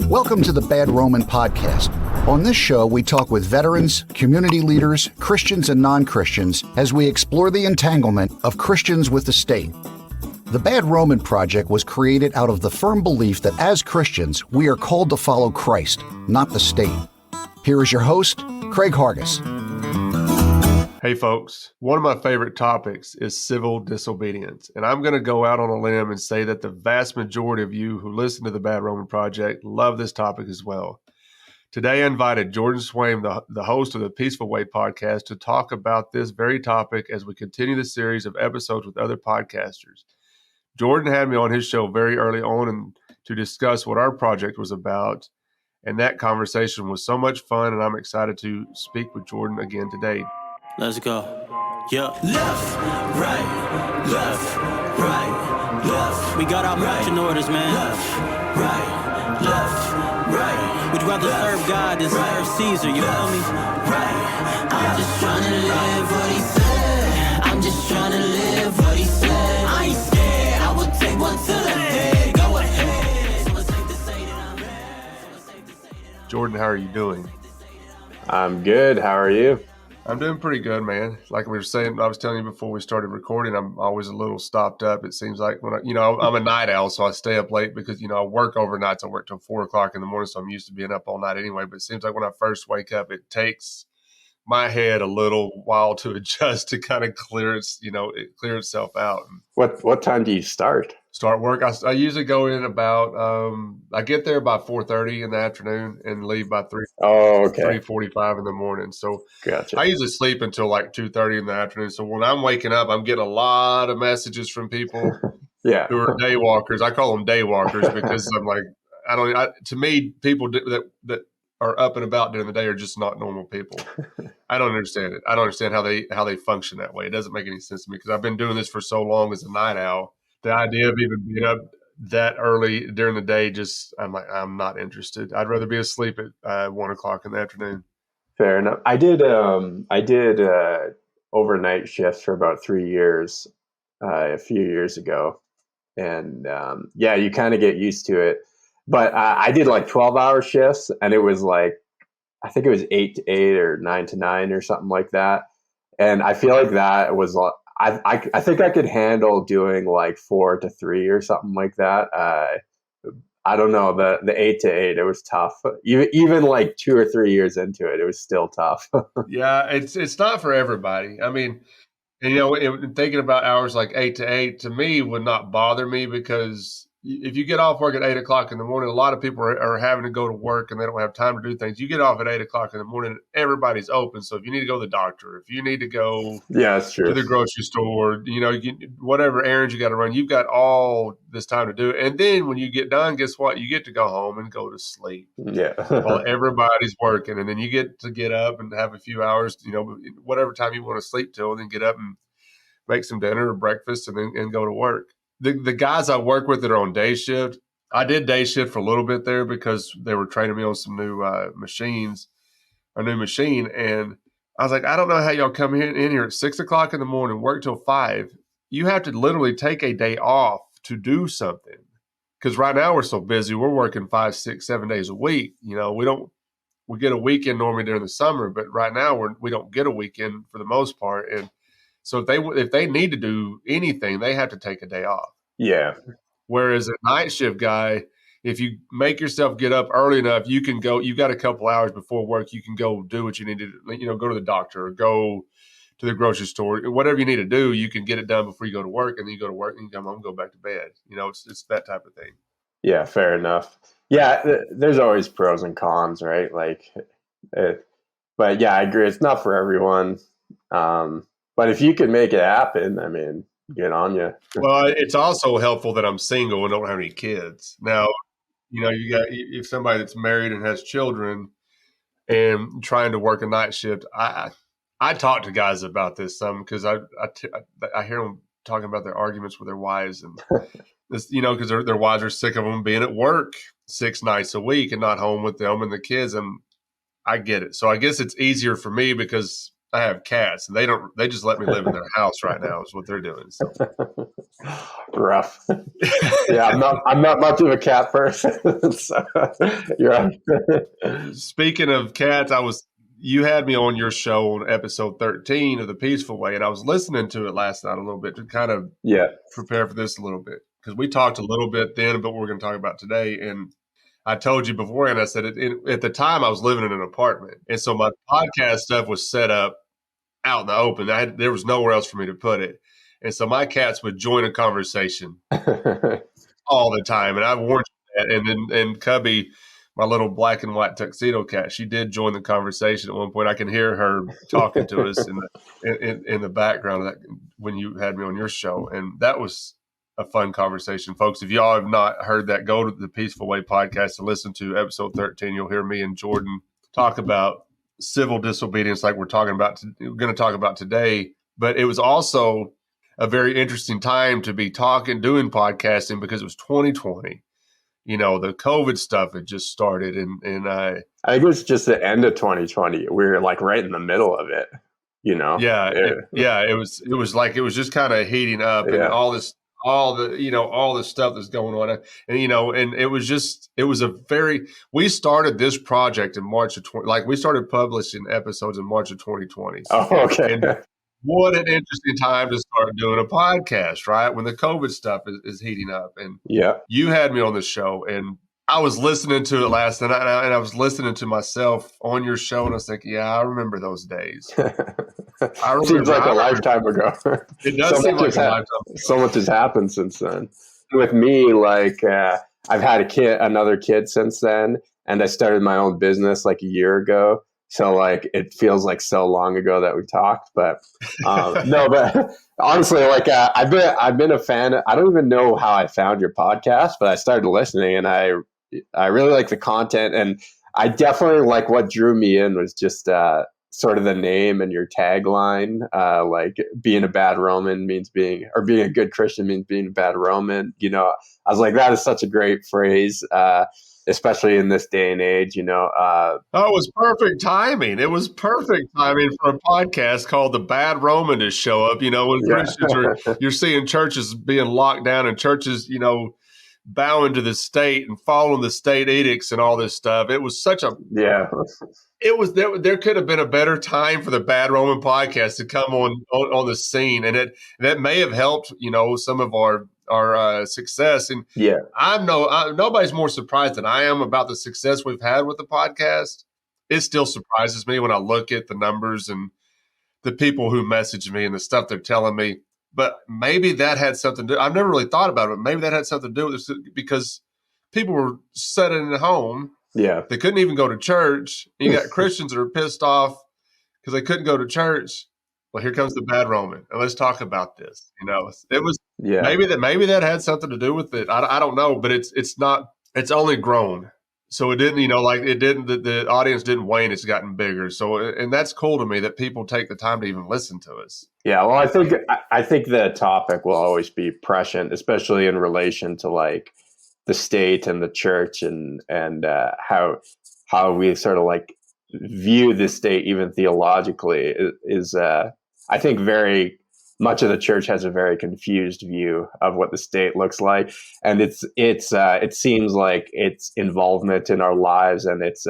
Welcome to the Bad Roman Podcast. On this show, we talk with veterans, community leaders, Christians and non-Christians as we explore the entanglement of Christians with the state. The Bad Roman Project was created out of the firm belief that as Christians, we are called to follow Christ, not the state. Here is your host, Craig Hargis. Hey folks, one of my favorite topics is civil disobedience, and I'm going to go out on a limb and say that the vast majority of you who listen to the Bad Roman Project love this topic as well. Today I invited Jordan Swaim, the host of the Peaceful Way podcast, to talk about this very topic as we continue the series of episodes with other podcasters. Jordan had me on his show very early on and to discuss what our project was about, and that conversation was so much fun, and I'm excited to speak with Jordan again today. Let's go. Yeah. Left, right, left, right, left. We got our marching orders, man. Left, right. Would you rather serve God than serve Caesar? You feel me? Right. I'm just trying to live what he said. I'm just trying to live what he said. I ain't scared. I will take one to the head. Go ahead. So it's safe to say that I'm bad. Jordan, how are you doing? I'm good. How are you? I'm doing pretty good, man. Like we were saying, I was telling you before we started recording, I'm always a little stopped up. It seems like when I'm a night owl, so I stay up late because, I work overnights. I work till 4 o'clock in the morning, so I'm used to being up all night anyway. But it seems like when I first wake up, it takes my head a little while to adjust to kind of clear itself out. What time do you start work? I usually go in about I get there by 4:30 in the afternoon and leave by 3:45 in the morning. So gotcha. I usually sleep until like 2:30 in the afternoon. So when I'm waking up, I'm getting a lot of messages from people who are day walkers. I call them day walkers because I'm like, to me, people that are up and about during the day are just not normal people. I don't understand it. I don't understand how they function that way. It doesn't make any sense to me because I've been doing this for so long as a night owl. The idea of even being up that early during the day, I'm not interested. I'd rather be asleep at 1 o'clock in the afternoon. Fair enough. I did overnight shifts for about 3 years, a few years ago. And you kind of get used to it. But I did like 12-hour shifts, and it was like, I think it was 8 to 8 or 9 to 9 or something like that. And I feel like that was, I think I could handle doing like 4 to 3 or something like that. I don't know, the 8 to 8, it was tough. Even like 2 or 3 years into it, it was still tough. Yeah, it's not for everybody. I mean, and, thinking about hours like 8 to 8 to me would not bother me because if you get off work at 8 o'clock in the morning, a lot of people are having to go to work and they don't have time to do things. You get off at 8 o'clock in the morning, everybody's open. So if you need to go to the doctor, if you need to go that's true. to the grocery store, whatever errands you got to run, you've got all this time to do it. And then when you get done, guess what? You get to go home and go to sleep. Yeah. While everybody's working. And then you get up and have a few hours, whatever time you want to sleep till, and then get up and make some dinner or breakfast and go to work. The guys I work with that are on day shift, I did day shift for a little bit there because they were training me on some new machines, a new machine. And I was like, I don't know how y'all come in here at 6 o'clock in the morning, work till 5. You have to literally take a day off to do something. Because right now we're so busy, we're working 5, 6, 7 days a week. We get a weekend normally during the summer, but right now we don't get a weekend for the most part. And so if they need to do anything, they have to take a day off. Yeah. Whereas a night shift guy, if you make yourself get up early enough, you can go. You got a couple hours before work. You can go do what you need to do. Go to the doctor or go to the grocery store. Whatever you need to do, you can get it done before you go to work. And then you go to work and you come home and go back to bed. It's that type of thing. Yeah, fair enough. Yeah, there's always pros and cons, right? But yeah, I agree. It's not for everyone. But if you can make it happen, I mean, good on you. Well, it's also helpful that I'm single and don't have any kids. Now, you got if somebody that's married and has children and trying to work a night shift. I talk to guys about this some because I hear them talking about their arguments with their wives and this, because their wives are sick of them being at work 6 nights a week and not home with them and the kids. And I get it. So I guess it's easier for me because I have cats, and they just let me live in their house right now is what they're doing. So rough. Yeah, I'm not much of a cat person. So, you're right. speaking of cats, you had me on your show on episode 13 of The Peaceful Way, and I was listening to it last night a little bit to kind of prepare for this a little bit, because we talked a little bit then about what we're going to talk about today. And I told you beforehand, I said at the time I was living in an apartment, and so my podcast stuff was set up out in the open. There was nowhere else for me to put it, and so my cats would join a conversation all the time, and I warned you that. And Cubby, my little black and white tuxedo cat, she did join the conversation at one point. I can hear her talking to us in the background of that when you had me on your show, and that was a fun conversation, folks. If y'all have not heard that, go to the Peaceful Way podcast and listen to episode 13. You'll hear me and Jordan talk about civil disobedience, like we're going to talk about today. But it was also a very interesting time to be doing podcasting, because it was 2020. The COVID stuff had just started, and I think it was just the end of 2020. We were like right in the middle of it. Yeah, it was like it was just kind of heating up, and all the stuff that's going on, and it was we started this project in March of 20, like we started publishing episodes in March of 2020. Oh, okay. And what an interesting time to start doing a podcast, right? When the COVID stuff is heating up. And you had me on the show, and I was listening to it last night, and I was listening to myself on your show, and I was thinking, I remember those days. Seems like a lifetime ago. It does seem like a lifetime ago. So much has happened since then. With me, like I've had another kid since then, and I started my own business like a year ago. So like it feels like so long ago that we talked, but no, but honestly, like I've been a fan. I don't even know how I found your podcast, but I started listening, and I really like the content, and I definitely like what drew me in was just sort of the name and your tagline, like being a bad Roman being a good Christian means being a bad Roman. I was like, that is such a great phrase. Especially in this day and age, it was perfect timing. It was perfect timing for a podcast called The Bad Roman to show up, when Christians you're seeing churches being locked down, and churches, bowing to the state and following the state edicts and all this stuff. It was such a, there could have been a better time for the Bad Roman podcast to come on the scene. And that may have helped, some of our success. And nobody's more surprised than I am about the success we've had with the podcast. It still surprises me when I look at the numbers and the people who message me and the stuff they're telling me. But maybe that had something to do. I've never really thought about it, but maybe that had something to do with this, because people were sitting at home. Yeah. They couldn't even go to church. You got Christians that are pissed off because they couldn't go to church. Well, here comes the Bad Roman, and let's talk about this. It was maybe that had something to do with it. I don't know, but it's not. It's only grown, so it didn't. It didn't. The audience didn't wane. It's gotten bigger. So, and that's cool to me that people take the time to even listen to us. Yeah, well, I think the topic will always be prescient, especially in relation to like the state and the church, and how we sort of like view the state, even theologically, is I think very much of the church has a very confused view of what the state looks like, and it seems like its involvement in our lives and its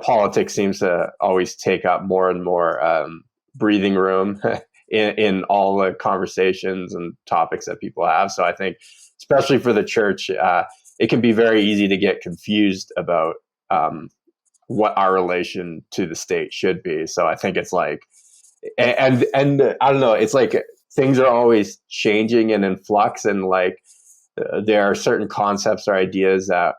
politics seems to always take up more and more breathing room in all the conversations and topics that people have. So I think, especially for the church, it can be very easy to get confused about what our relation to the state should be. So I think it's like, and I don't know, it's like things are always changing and in flux, and like there are certain concepts or ideas that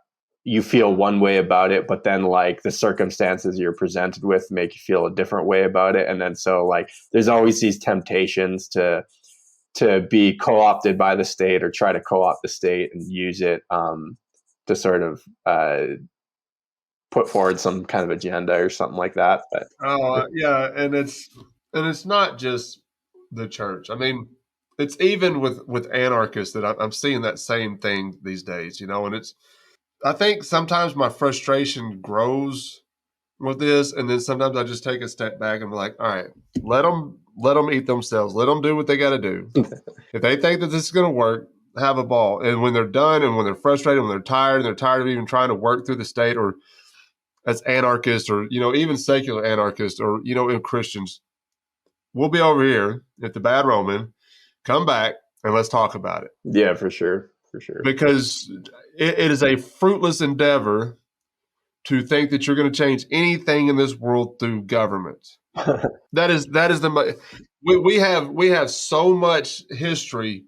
you feel one way about it, but then like the circumstances you're presented with make you feel a different way about it. And then so like there's always these temptations to be co-opted by the state, or try to co-opt the state and use it to sort of put forward some kind of agenda or something like that. But and it's not just the church. I mean, it's even with anarchists that I'm seeing that same thing these days, and I think sometimes my frustration grows with this. And then sometimes I just take a step back and be like, all right, let them eat themselves. Let them do what they got to do. If they think that this is going to work, have a ball. And when they're done and when they're frustrated, when they're tired and they're tired of even trying to work through the state, or as anarchists, or, even secular anarchists, or, in Christians, we'll be over here at the Bad Roman. Come back and let's talk about it. Yeah, for sure. For sure. Because it is a fruitless endeavor to think that you're going to change anything in this world through government. That is we have so much history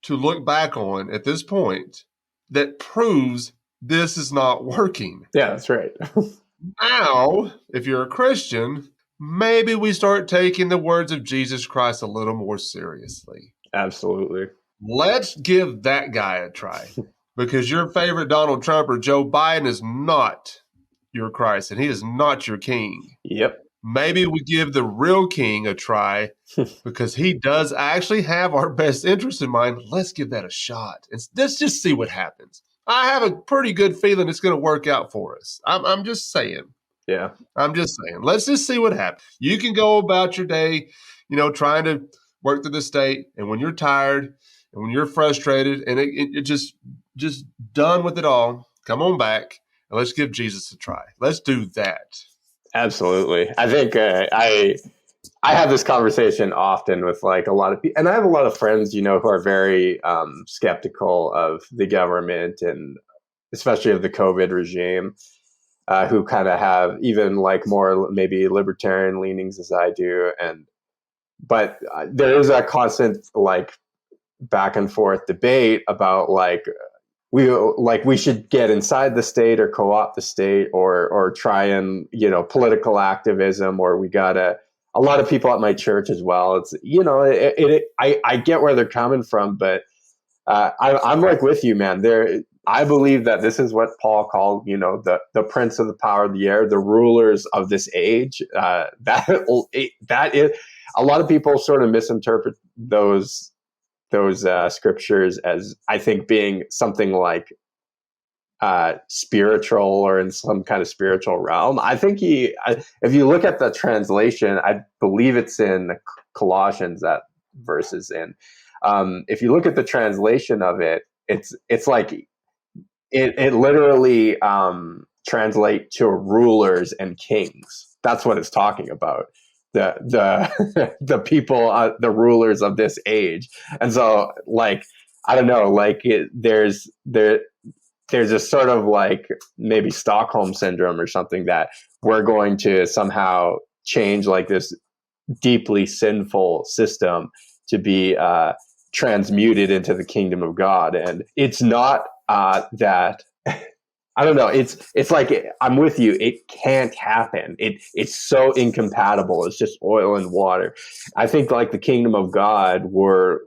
to look back on at this point that proves this is not working. Yeah, that's right. Now, if you're a Christian, maybe we start taking the words of Jesus Christ a little more seriously. Absolutely. Let's give that guy a try, because your favorite Donald Trump or Joe Biden is not your Christ, and he is not your king. Yep. Maybe we give the real king a try, because he does actually have our best interest in mind. Let's give that a shot. Let's just see what happens. I have a pretty good feeling it's going to work out for us. I'm just saying. Yeah. I'm just saying. Let's just see what happens. You can go about your day, trying to work through the state, and when you're tired and when you're frustrated and it just done with it all, come on back and let's give Jesus a try. Let's do that. Absolutely. I think I have this conversation often with like a lot of people, and I have a lot of friends, who are very skeptical of the government and especially of the COVID regime, who kind of have even like more maybe libertarian leanings as I do. But there is a constant like back and forth debate about like we should get inside the state or co-opt the state or try and political activism, or we gotta. A lot of people at my church as well. It's I get where they're coming from, but I'm like with you, man. I believe that this is what Paul called the prince of the power of the air, the rulers of this age. That is a lot of people sort of misinterpret those scriptures as I think being something like spiritual or in some kind of spiritual realm. I think if you look at the translation, I believe it's in Colossians that verse is in. If you look at the translation of it, it's like it literally translate to rulers and kings. That's what it's talking about. The people, the rulers of this age. And so like, I don't know, like there's a sort of like maybe Stockholm syndrome or something that we're going to somehow change like this deeply sinful system to be transmuted into the kingdom of God. And it's not that I don't know. It's like I'm with you. It can't happen. It's so incompatible. It's just oil and water. I think like the kingdom of God, we're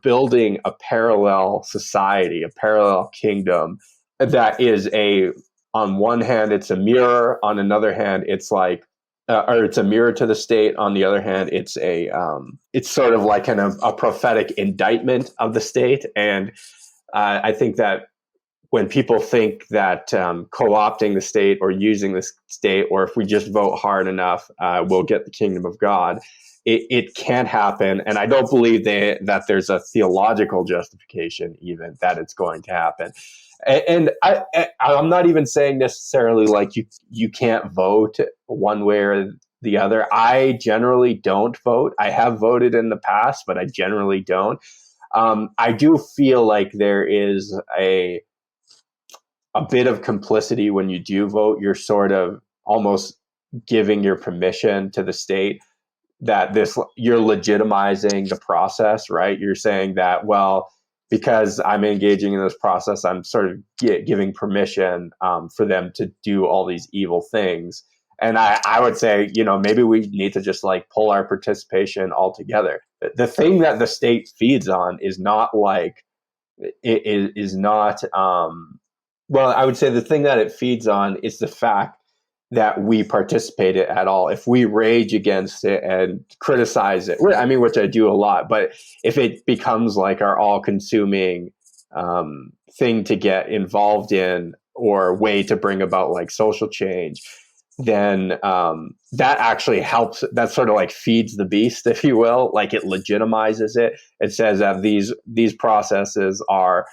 building a parallel society, a parallel kingdom that is on one hand it's a mirror, on another hand it's like or it's a mirror to the state. On the other hand, it's it's sort of like a prophetic indictment of the state. And I think that when people think that co-opting the state or using the state, or if we just vote hard enough, we'll get the kingdom of God, it can't happen. And I don't believe that there's a theological justification even that it's going to happen. And I'm not even saying necessarily like you can't vote one way or the other. I generally don't vote. I have voted in the past, but I generally don't. I do feel like there is a bit of complicity when you do vote. You're sort of almost giving your permission to the state that you're legitimizing the process, right? You're saying that, well, because I'm engaging in this process, I'm sort of giving permission for them to do all these evil things. And I would say, maybe we need to just like pull our participation altogether. The thing that the state feeds on is not like, it is not, well, I would say the thing that it feeds on is the fact that we participate in it at all. If we rage against it and criticize it, I mean, which I do a lot, but if it becomes like our all-consuming thing to get involved in or way to bring about like social change, then that actually helps. That sort of like feeds the beast, if you will. Like it legitimizes it. It says that these processes are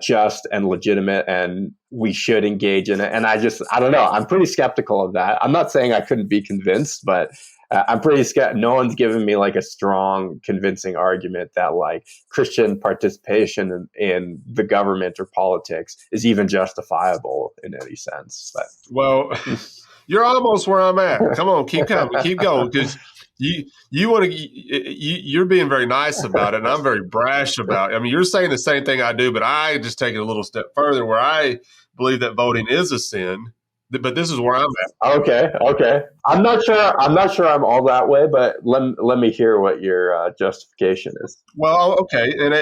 just and legitimate, and we should engage in it. And I don't know. I'm pretty skeptical of that. I'm not saying I couldn't be convinced, but I'm pretty skeptical. No one's given me like a strong, convincing argument that like Christian participation in the government or politics is even justifiable in any sense. But well, you're almost where I'm at. Come on, keep coming, keep going, because you're being very nice about it, and I'm very brash about it. I mean, you're saying the same thing I do, but I just take it a little step further, where I believe that voting is a sin. But this is where I'm at. Okay. I'm not sure I'm all that way, but let me hear what your justification is. Well, okay, and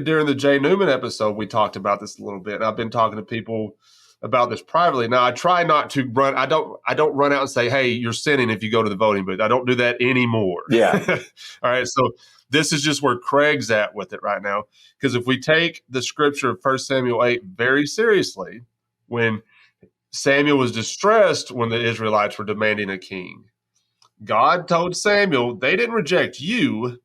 during the Jay Newman episode, we talked about this a little bit. And I've been talking to people about this privately. Now, I try not to run. I don't run out and say, "Hey, you're sinning if you go to the voting booth." I don't do that anymore. Yeah. All right. So this is just where Craig's at with it right now. Because if we take the scripture of 1 Samuel 8 very seriously, when Samuel was distressed when the Israelites were demanding a king, God told Samuel, they didn't reject you,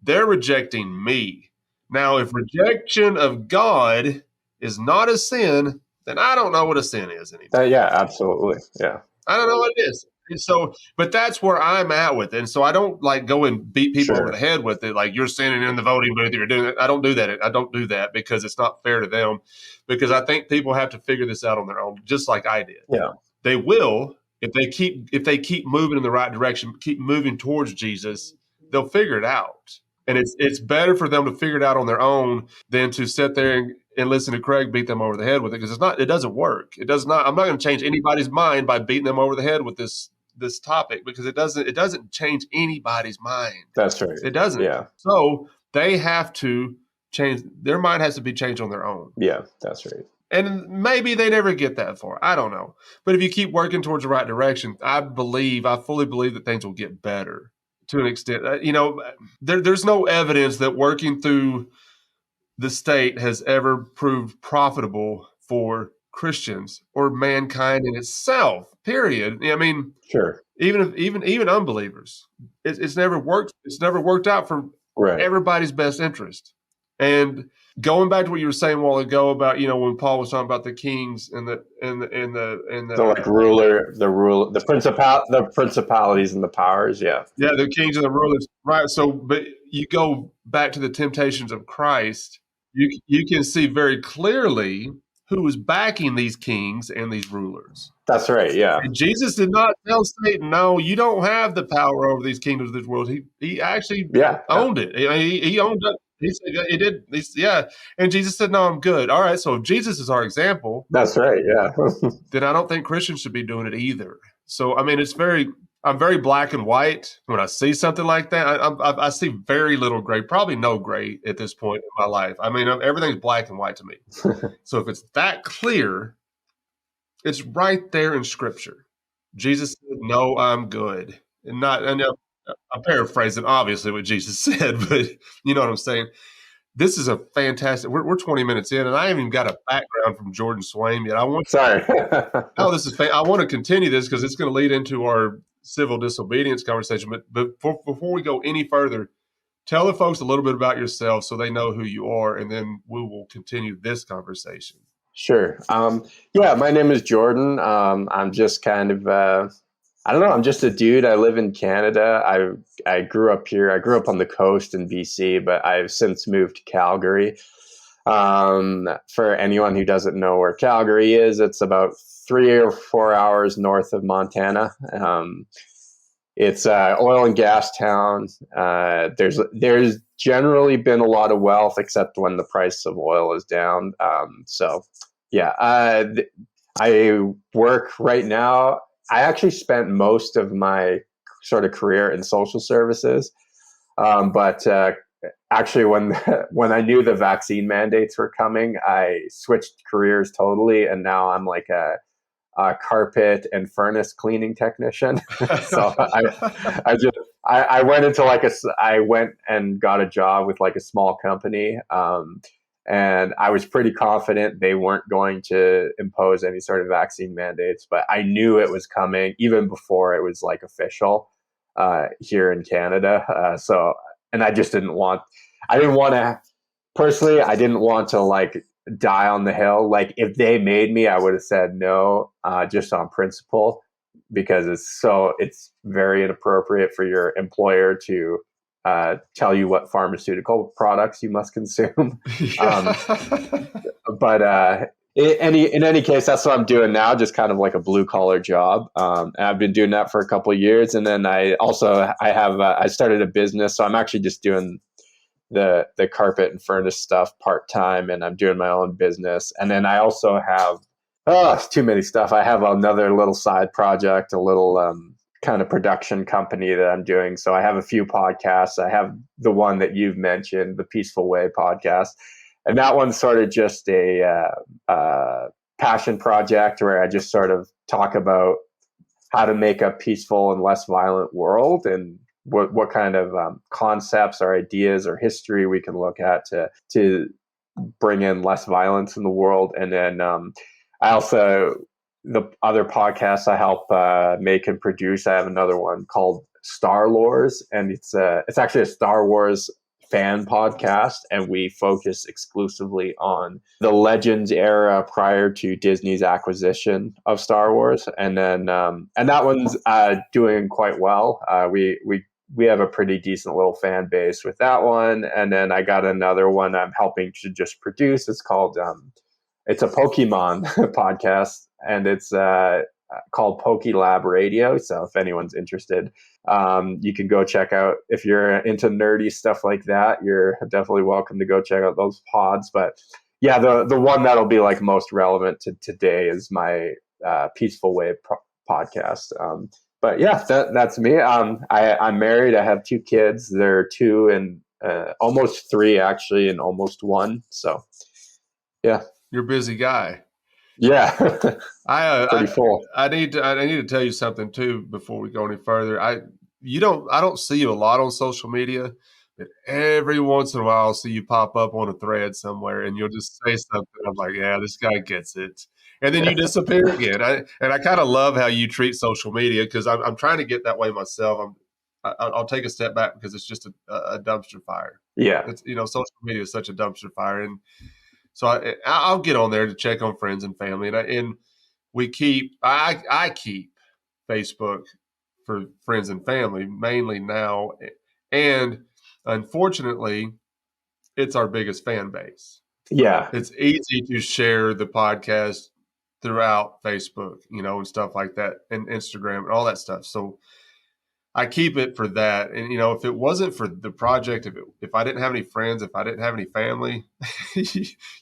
they're rejecting me. Now, if rejection of God is not a sin, then I don't know what a sin is anymore. Yeah, absolutely. Yeah. I don't know what it is. And so, but that's where I'm at with it. And so I don't like go and beat people over the head with it. Like, you're sinning in the voting booth, you're doing it. I don't do that. I don't do that because it's not fair to them, because I think people have to figure this out on their own, just like I did. Yeah. They will, if they keep moving in the right direction, keep moving towards Jesus, they'll figure it out. And it's better for them to figure it out on their own than to sit there and listen to Craig beat them over the head with it, because it doesn't work. It does not. I'm not going to change anybody's mind by beating them over the head with this topic, because it doesn't change anybody's mind. That's right. It doesn't. Yeah. So they have to change. Their mind has to be changed on their own. Yeah, that's right. And maybe they never get that far. I don't know. But if you keep working towards the right direction, I fully believe that things will get better to an extent. There's no evidence that working through the state has ever proved profitable for Christians or mankind in itself, period. I mean, sure. Even unbelievers, it's never worked. It's never worked out for everybody's best interest. And going back to what you were saying a while ago about, when Paul was talking about the kings and the like the principalities and the powers, the kings and the rulers, right? So, but you go back to the temptations of Christ, you can see very clearly who was backing these kings and these rulers. That's right, yeah. And Jesus did not tell Satan, "No, you don't have the power over these kingdoms of this world." He actually owned it. He owned it. He said he did. And Jesus said, "No, I'm good." All right. So if Jesus is our example, that's right. Yeah. Then I don't think Christians should be doing it either. So I mean, I'm very black and white. When I see something like that, I see very little gray, probably no gray at this point in my life. I mean, everything's black and white to me. So if it's that clear, it's right there in Scripture. Jesus said, "No, I'm good," and I'm paraphrasing, obviously, what Jesus said, but you know what I'm saying. This is a fantastic. We're 20 minutes in, and I haven't even got a background from Jordan Swaim yet. I want to continue this because it's going to lead into our civil disobedience conversation. But before we go any further, tell the folks a little bit about yourself so they know who you are, and then we will continue this conversation. Sure. My name is Jordan. I'm just kind of. I don't know. I'm just a dude. I live in Canada. I grew up here. I grew up on the coast in BC, but I've since moved to Calgary. For anyone who doesn't know where Calgary is, it's about 3 or 4 hours north of Montana. It's an oil and gas town. There's generally been a lot of wealth, except when the price of oil is down. I work right now. I actually spent most of my sort of career in social services, but actually, when I knew the vaccine mandates were coming, I switched careers totally, and now I'm like a carpet and furnace cleaning technician. So I went into I went and got a job with like a small company, And I was pretty confident they weren't going to impose any sort of vaccine mandates, but I knew it was coming even before it was like official here in Canada. And I just didn't want to, personally, I didn't want to like die on the hill. Like if they made me, I would have said no, just on principle, because it's very inappropriate for your employer to tell you what pharmaceutical products you must consume. But in any case, that's what I'm doing now, just kind of like a blue collar job. And I've been doing that for a couple of years. And then I started a business. So I'm actually just doing the carpet and furnace stuff part-time, and I'm doing my own business. And then I also have, it's too many stuff. I have another little side project, a little kind of production company that I'm doing. So I have a few podcasts. I have the one that you've mentioned, the Peaceful Way podcast. And that one's sort of just a passion project where I just sort of talk about how to make a peaceful and less violent world, and what kind of concepts or ideas or history we can look at to bring in less violence in the world. And then I also, the other podcasts I help make and produce, I have another one called Star Wars, and it's actually a Star Wars fan podcast, and we focus exclusively on the Legends era prior to Disney's acquisition of Star Wars. And then and that one's doing quite well. We have a pretty decent little fan base with that one. And then I got another one I'm helping to just produce. It's called it's a Pokemon podcast, and it's called PokeLab Radio. So if anyone's interested, you can go check out. If you're into nerdy stuff like that, you're definitely welcome to go check out those pods. But yeah, the one that'll be like most relevant to today is my Peaceful Way podcast. But yeah, that's me. I'm married. I have 2 kids. They're 2 and almost 3 actually, and almost 1. So yeah, you're a busy guy. Yeah, pretty full. I need to tell you something too before we go any further. I don't see you a lot on social media, but every once in a while I'll see you pop up on a thread somewhere, and you'll just say something. I'm like, yeah, this guy gets it, and then you disappear again. I kind of love how you treat social media, because I'm trying to get that way myself. I'll take a step back because it's just a dumpster fire. Yeah, it's, social media is such a dumpster fire, and so I'll get on there to check on friends and family, and I keep Facebook for friends and family mainly now, and unfortunately, it's our biggest fan base. Yeah, it's easy to share the podcast throughout Facebook, and stuff like that, and Instagram and all that stuff. So I keep it for that. And, if it wasn't for the project, if I didn't have any friends, if I didn't have any family,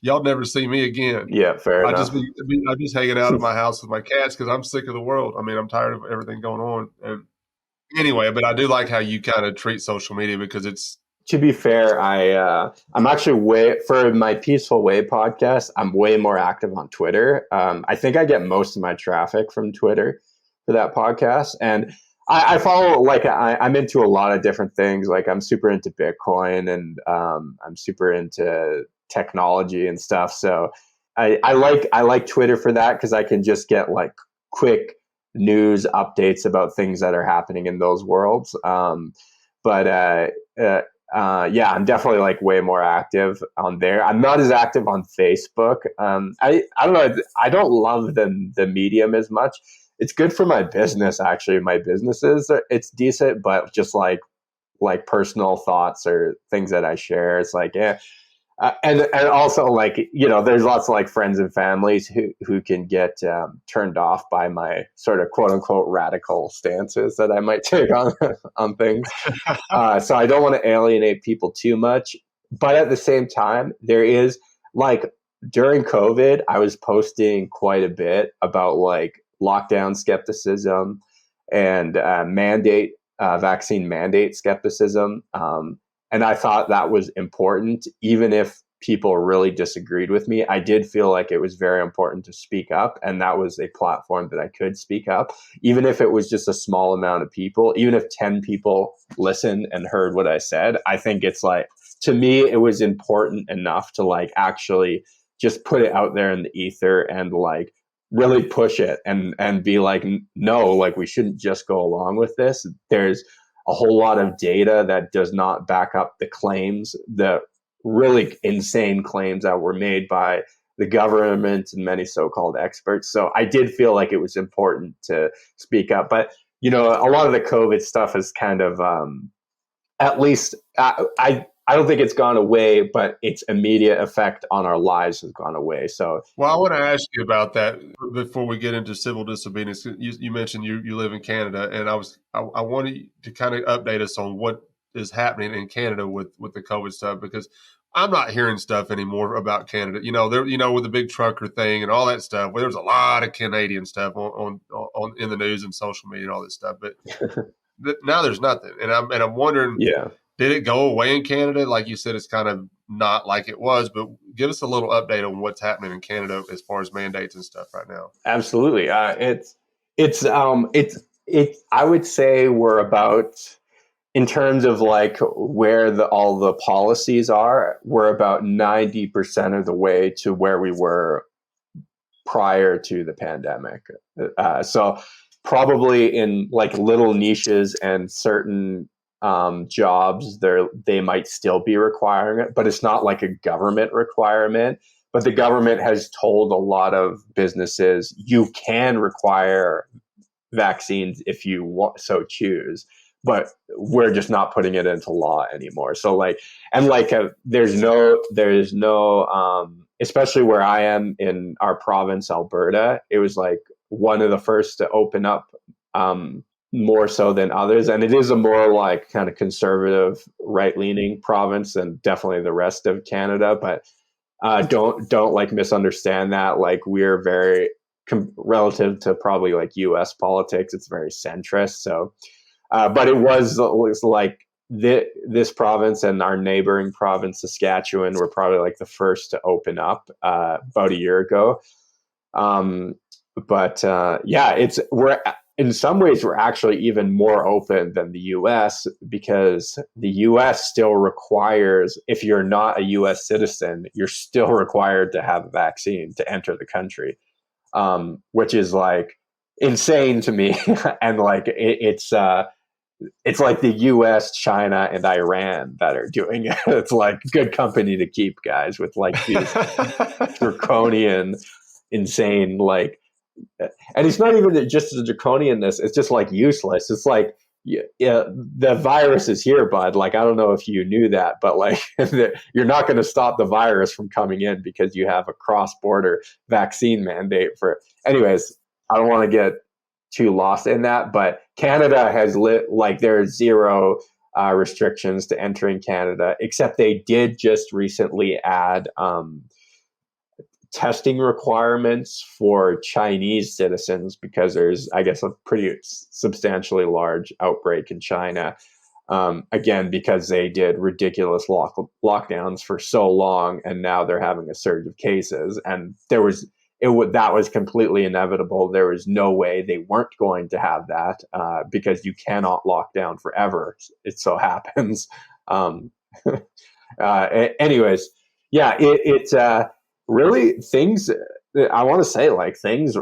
y'all never see me again. Yeah, fair enough. I'm just hanging out at my house with my cats because I'm sick of the world. I mean, I'm tired of everything going on. And anyway, but I do like how you kind of treat social media, because it's. To be fair, I'm actually for my Peaceful Way podcast, I'm way more active on Twitter. I think I get most of my traffic from Twitter for that podcast. And I follow, like, I'm into a lot of different things. Like, I'm super into Bitcoin, and I'm super into technology and stuff. So I like Twitter for that, because I can just get like quick news updates about things that are happening in those worlds. Yeah, I'm definitely like way more active on there. I'm not as active on Facebook. I don't know. I don't love the medium as much. It's good for my business, actually. My businesses, it's decent, but just like personal thoughts or things that I share, it's like, yeah. And also, like, there's lots of like friends and families who can get turned off by my sort of quote unquote radical stances that I might take on things. So I don't want to alienate people too much. But at the same time, there is, like, during COVID, I was posting quite a bit about like lockdown skepticism and vaccine mandate skepticism. And I thought that was important, even if people really disagreed with me. I did feel like it was very important to speak up, and that was a platform that I could speak up, even if it was just a small amount of people. Even if 10 people listened and heard what I said, I think it's like to me, it was important enough to like actually just put it out there in the ether and like really push it and be like, no, like we shouldn't just go along with this. There's a whole lot of data that does not back up the claims, the really insane claims that were made by the government and many so-called experts. So I did feel like it was important to speak up. But, you know, a lot of the COVID stuff is kind of, at least I don't think it's gone away, but its immediate effect on our lives has gone away. So, well, I want to ask you about that before we get into civil disobedience. You mentioned you live in Canada, and I wanted you to kind of update us on what is happening in Canada with the COVID stuff, because I'm not hearing stuff anymore about Canada. You know, with the big trucker thing and all that stuff. Well, there's a lot of Canadian stuff on in the news and social media and all this stuff, but now there's nothing, and I'm wondering. Yeah. Did it go away in Canada? Like you said, it's kind of not like it was, but give us a little update on what's happening in Canada as far as mandates and stuff right now. Absolutely. I would say we're about, in terms of like where all the policies are, we're about 90% of the way to where we were prior to the pandemic. So probably in like little niches and certain jobs they might still be requiring it, but it's not like a government requirement. But the government has told a lot of businesses you can require vaccines if you so choose, but we're just not putting it into law anymore. So like, and like there's no especially where I am in our province, Alberta, it was like one of the first to open up more so than others. And it is a more like kind of conservative, right-leaning province than definitely the rest of Canada. But don't like misunderstand that. Like we're very, relative to probably like US politics, it's very centrist. So, but it was like this province and our neighboring province, Saskatchewan, were probably like the first to open up about a year ago. We're in some ways, we're actually even more open than the US, because the US still requires, if you're not a US citizen, you're still required to have a vaccine to enter the country, which is like insane to me. And like it's like the US, China, and Iran that are doing it. It's like good company to keep, guys, with like these draconian, insane, like. And it's not even just the draconianness, it's just like useless. It's like, yeah, the virus is here, bud. Like, I don't know if you knew that, but like you're not going to stop the virus from coming in because you have a cross-border vaccine mandate for. Anyways, I don't want to get too lost in that, but Canada has there are zero restrictions to entering Canada, except they did just recently add testing requirements for Chinese citizens, because there's, I guess, a pretty substantially large outbreak in China. Again, because they did ridiculous lockdowns for so long, and now they're having a surge of cases. And that was completely inevitable. There was no way they weren't going to have that, because you cannot lock down forever. It so happens. Anyways, yeah, it's really things. I want to say, like, things.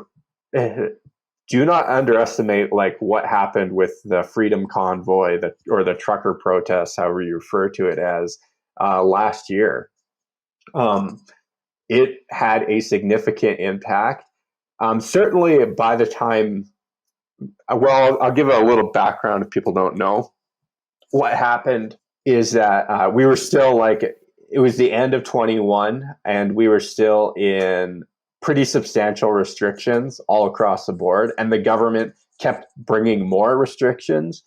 Do not underestimate like what happened with the Freedom Convoy, or the trucker protests, however you refer to it as, last year. It had a significant impact. Certainly by the time, well, I'll give a little background if people don't know. What happened is that we were still like, it was the end of 21, and we were still in pretty substantial restrictions all across the board. And the government kept bringing more restrictions,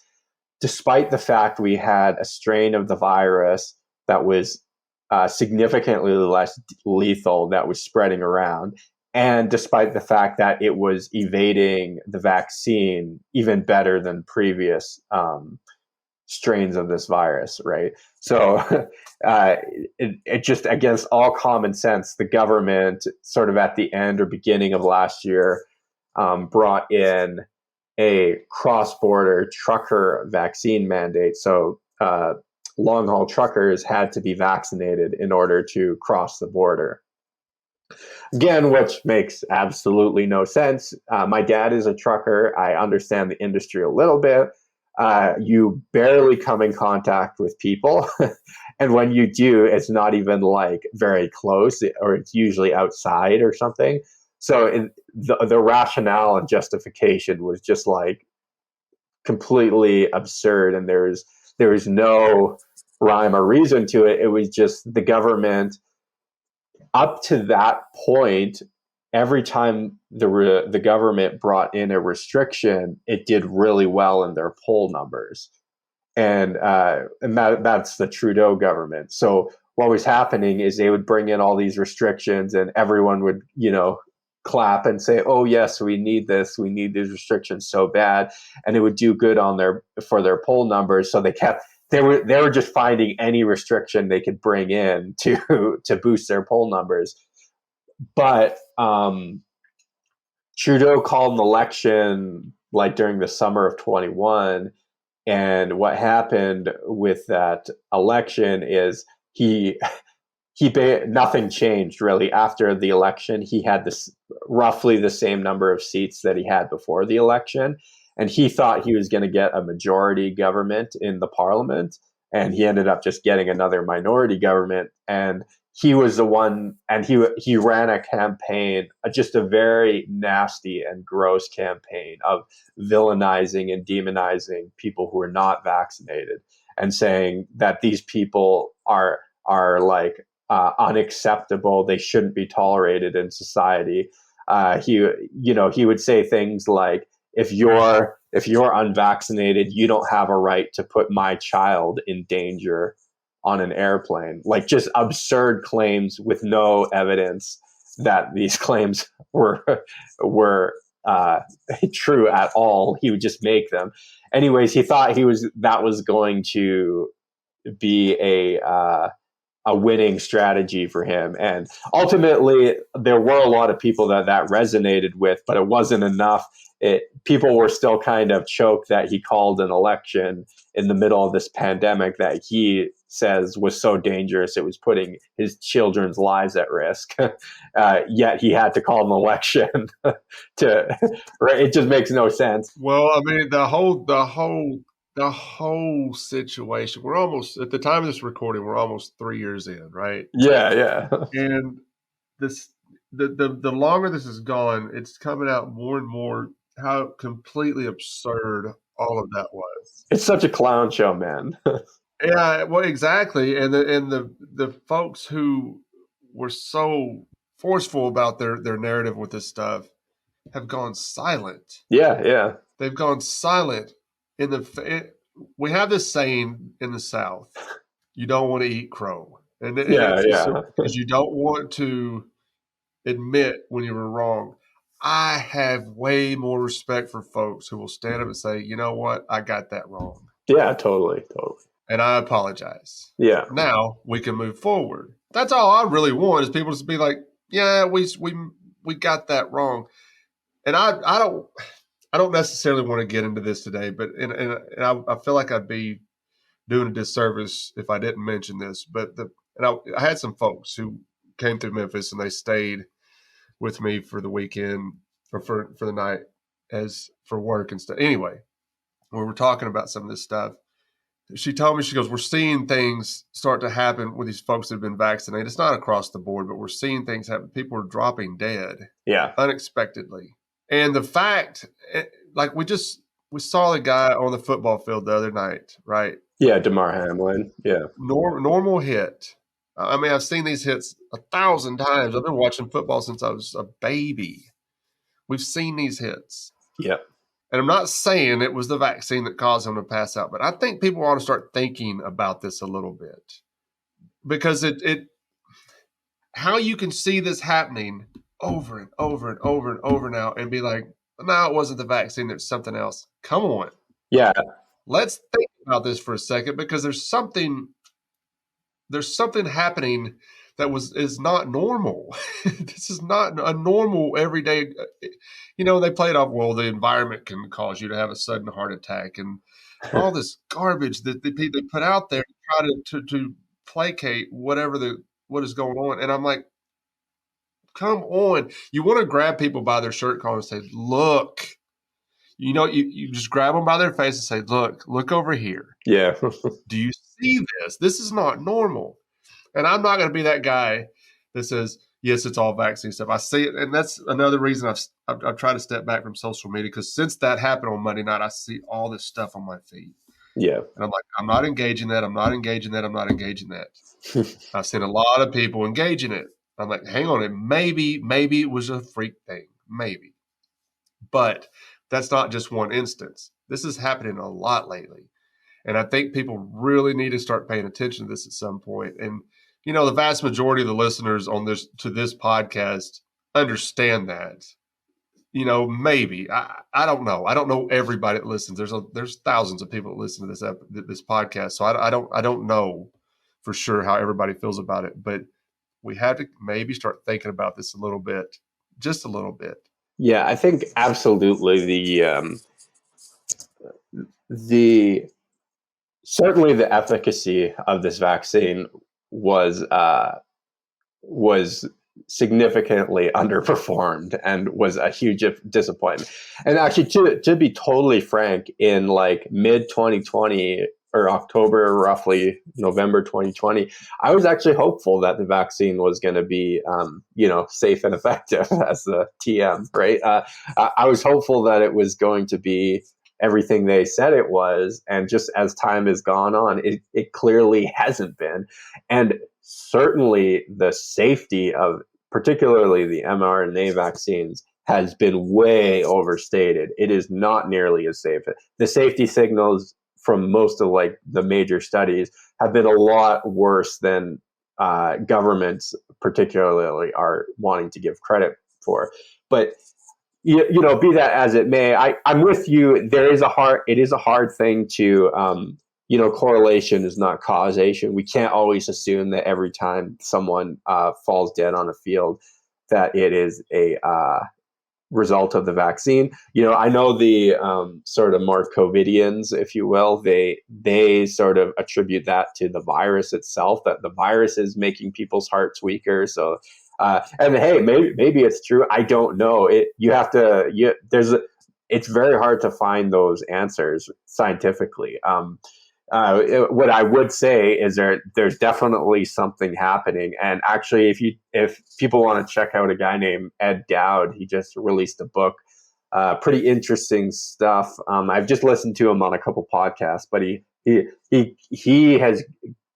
despite the fact we had a strain of the virus that was significantly less lethal that was spreading around. And despite the fact that it was evading the vaccine even better than previous strains of this virus, right? So it just, against all common sense, the government sort of at the end or beginning of last year brought in a cross-border trucker vaccine mandate. So long haul truckers had to be vaccinated in order to cross the border. Again, which makes absolutely no sense. My dad is a trucker. I understand the industry a little bit. You barely come in contact with people. And when you do, it's not even like very close, or it's usually outside or something. So the rationale and justification was just like completely absurd. And there was no rhyme or reason to it. It was just the government. Up to that point, every time the government brought in a restriction, it did really well in their poll numbers. And that's the Trudeau government. So what was happening is they would bring in all these restrictions, and everyone would, clap and say, "Oh yes, we need this. We need these restrictions so bad," and it would do good for their poll numbers. So they were just finding any restriction they could bring in to boost their poll numbers. But Trudeau called an election like during the summer of 21. And what happened with that election is nothing changed really after the election. He had roughly the same number of seats that he had before the election. And he thought he was going to get a majority government in the parliament. And he ended up just getting another minority government. And he was the one, and he ran a campaign, just a very nasty and gross campaign of villainizing and demonizing people who are not vaccinated, and saying that these people are like unacceptable. They shouldn't be tolerated in society. He would say things like, if you're unvaccinated, you don't have a right to put my child in danger on an airplane. Like, just absurd claims with no evidence that these claims were true at all. He would just make them. Anyways, he thought that was going to be a winning strategy for him. And ultimately, there were a lot of people that resonated with, but it wasn't enough. People were still kind of choked that he called an election in the middle of this pandemic that he says was so dangerous it was putting his children's lives at risk. Yet he had to call an election right? It just makes no sense. Well, I mean, the whole situation. We're almost, at the time of this recording, we're almost 3 years in, right? Yeah. And the longer this has gone, it's coming out more and more how completely absurd all of that was. It's such a clown show, man. Yeah, well, exactly. And the folks who were so forceful about their narrative with this stuff have gone silent. Yeah. They've gone silent. We have this saying in the South: you don't want to eat crow, and because you don't want to admit when you were wrong. I have way more respect for folks who will stand up and say, "You know what? I got that wrong." Yeah, totally. And I apologize. Yeah. Now we can move forward. That's all I really want, is people to be like, "Yeah, we got that wrong." And I don't necessarily want to get into this today, but and I feel like I'd be doing a disservice if I didn't mention this. But I had some folks who came through Memphis and they stayed with me for the weekend or for the night as for work and stuff. Anyway, we were talking about some of this stuff. She told me, she goes, "We're seeing things start to happen with these folks that have been vaccinated. It's not across the board, but we're seeing things happen. People are dropping dead, unexpectedly." And the fact, like we saw the guy on the football field the other night, right? Yeah, DeMar Hamlin. Yeah, normal hit. I mean, I've seen these hits 1,000 times. I've been watching football since I was a baby. We've seen these hits. Yep. And I'm not saying it was the vaccine that caused him to pass out, but I think people ought to start thinking about this a little bit, because how you can see this happening over and over and over and over now and be like, "No, it wasn't the vaccine. It's something else." Come on. Yeah. Let's think about this for a second, because there's something happening that is not normal. This is not a normal everyday. They played off, well, the environment can cause you to have a sudden heart attack, and all this garbage that they put out there to try to placate what is going on. And I'm like, come on. You want to grab people by their shirt collar and say, look, you just grab them by their face and say, look over here. Yeah. Do you see this? This is not normal. And I'm not going to be that guy that says, yes, it's all vaccine stuff. I see it. And that's another reason I've tried to step back from social media, because since that happened on Monday night, I see all this stuff on my feed. Yeah. And I'm like, I'm not engaging that. I'm not engaging that. I'm not engaging that. I've seen a lot of people engaging it. I'm like, hang on, maybe it was a freak thing, maybe. But that's not just one instance. This is happening a lot lately. And I think people really need to start paying attention to this at some point. And, the vast majority of the listeners to this podcast understand that. Maybe. I don't know. I don't know everybody that listens. There's thousands of people that listen to this podcast. So I don't know for sure how everybody feels about it. But we have to maybe start thinking about this a little bit, just a little bit. Yeah, I think absolutely certainly the efficacy of this vaccine was significantly underperformed and was a huge disappointment. And actually, to be totally frank, in like mid 2020 or October, roughly November 2020, I was actually hopeful that the vaccine was going to be, safe and effective as the TM, right? I was hopeful that it was going to be everything they said it was. And just as time has gone on, it clearly hasn't been. And certainly the safety of particularly the mRNA vaccines has been way overstated. It is not nearly as safe. The safety signals from most of like the major studies have been a lot worse than governments particularly are wanting to give credit for. But be that as it may, I'm with you. It is a hard thing to, correlation is not causation. We can't always assume that every time someone falls dead on a field, that it is a result of the vaccine. I know the sort of more COVIDians, if you will, they sort of attribute that to the virus itself, that the virus is making people's hearts weaker. So, and hey, maybe it's true. I don't know. It's very hard to find those answers scientifically. What I would say is there's definitely something happening. And actually, if people want to check out a guy named Ed Dowd, he just released a book, pretty interesting stuff. I've just listened to him on a couple podcasts, but he has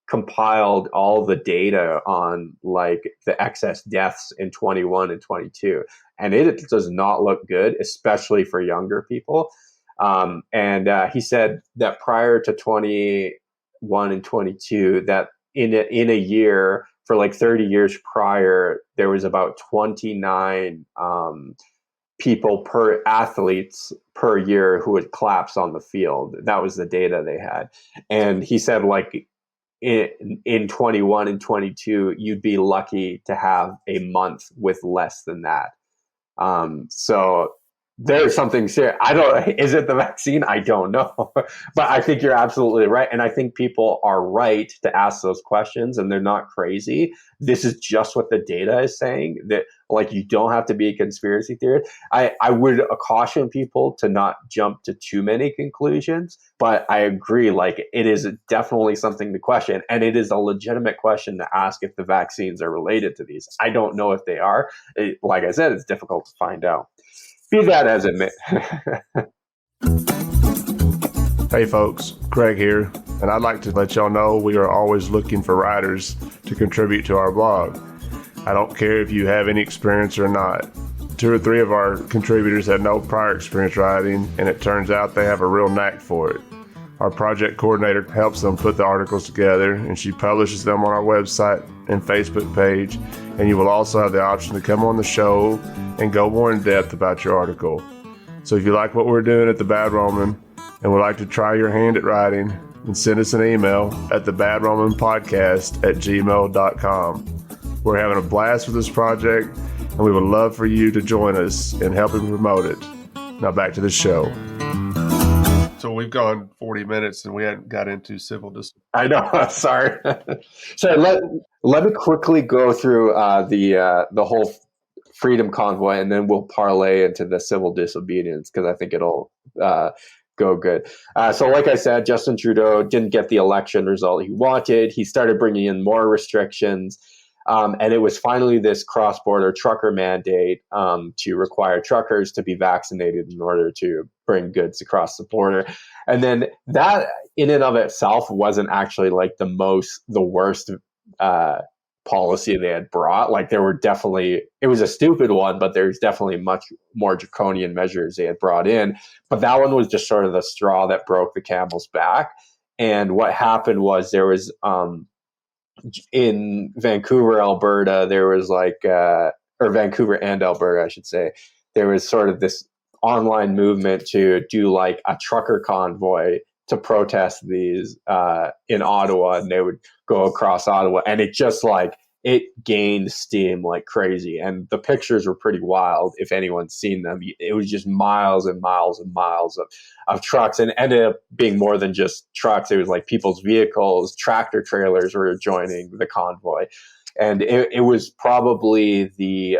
compiled all the data on like the excess deaths in 21 and 22, and it does not look good, especially for younger people. And he said that prior to 21 and 22, that in a year for like 30 years prior, there was about 29 athletes per year who would collapse on the field. That was the data they had. And he said like in 21 and 22, you'd be lucky to have a month with less than that. So there's something serious. Is it the vaccine? I don't know. But I think you're absolutely right. And I think people are right to ask those questions, and they're not crazy. This is just what the data is saying, that like you don't have to be a conspiracy theorist. I would caution people to not jump to too many conclusions, but I agree, like it is definitely something to question. And it is a legitimate question to ask if the vaccines are related to these. I don't know if they are. Like I said, it's difficult to find out. Be that as it may. Hey folks, Craig here, and I'd like to let y'all know we are always looking for writers to contribute to our blog. I don't care if you have any experience or not. 2 or 3 of our contributors had no prior experience writing, and it turns out they have a real knack for it. Our project coordinator helps them put the articles together, and she publishes them on our website and Facebook page, and you will also have the option to come on the show and go more in depth about your article. So if you like what we're doing at The Bad Roman and would like to try your hand at writing, then send us an email at thebadromanpodcast@gmail.com. We're having a blast with this project, and we would love for you to join us in helping promote it. Now back to the show. So we've gone 40 minutes and we hadn't got into civil disobedience. I know. Sorry. So let me quickly go through the whole freedom convoy, and then we'll parlay into the civil disobedience because I think it'll go good. So like I said, Justin Trudeau didn't get the election result he wanted. He started bringing in more restrictions. And it was finally this cross-border trucker mandate to require truckers to be vaccinated in order to bring goods across the border. And then that in and of itself wasn't actually like the worst policy they had brought. Like there were definitely, it was a stupid one, but there's definitely much more draconian measures they had brought in. But that one was just sort of the straw that broke the camel's back. And what happened was there was, in Vancouver, Alberta, there was or Vancouver and Alberta, I should say, there was sort of this online movement to do like a trucker convoy to protest these in Ottawa, and they would go across Ottawa, and it just it gained steam like crazy. And the pictures were pretty wild. If anyone's seen them, it was just miles and miles and miles of trucks, and ended up being more than just trucks. It was like people's vehicles, tractor trailers were joining the convoy. And it was probably the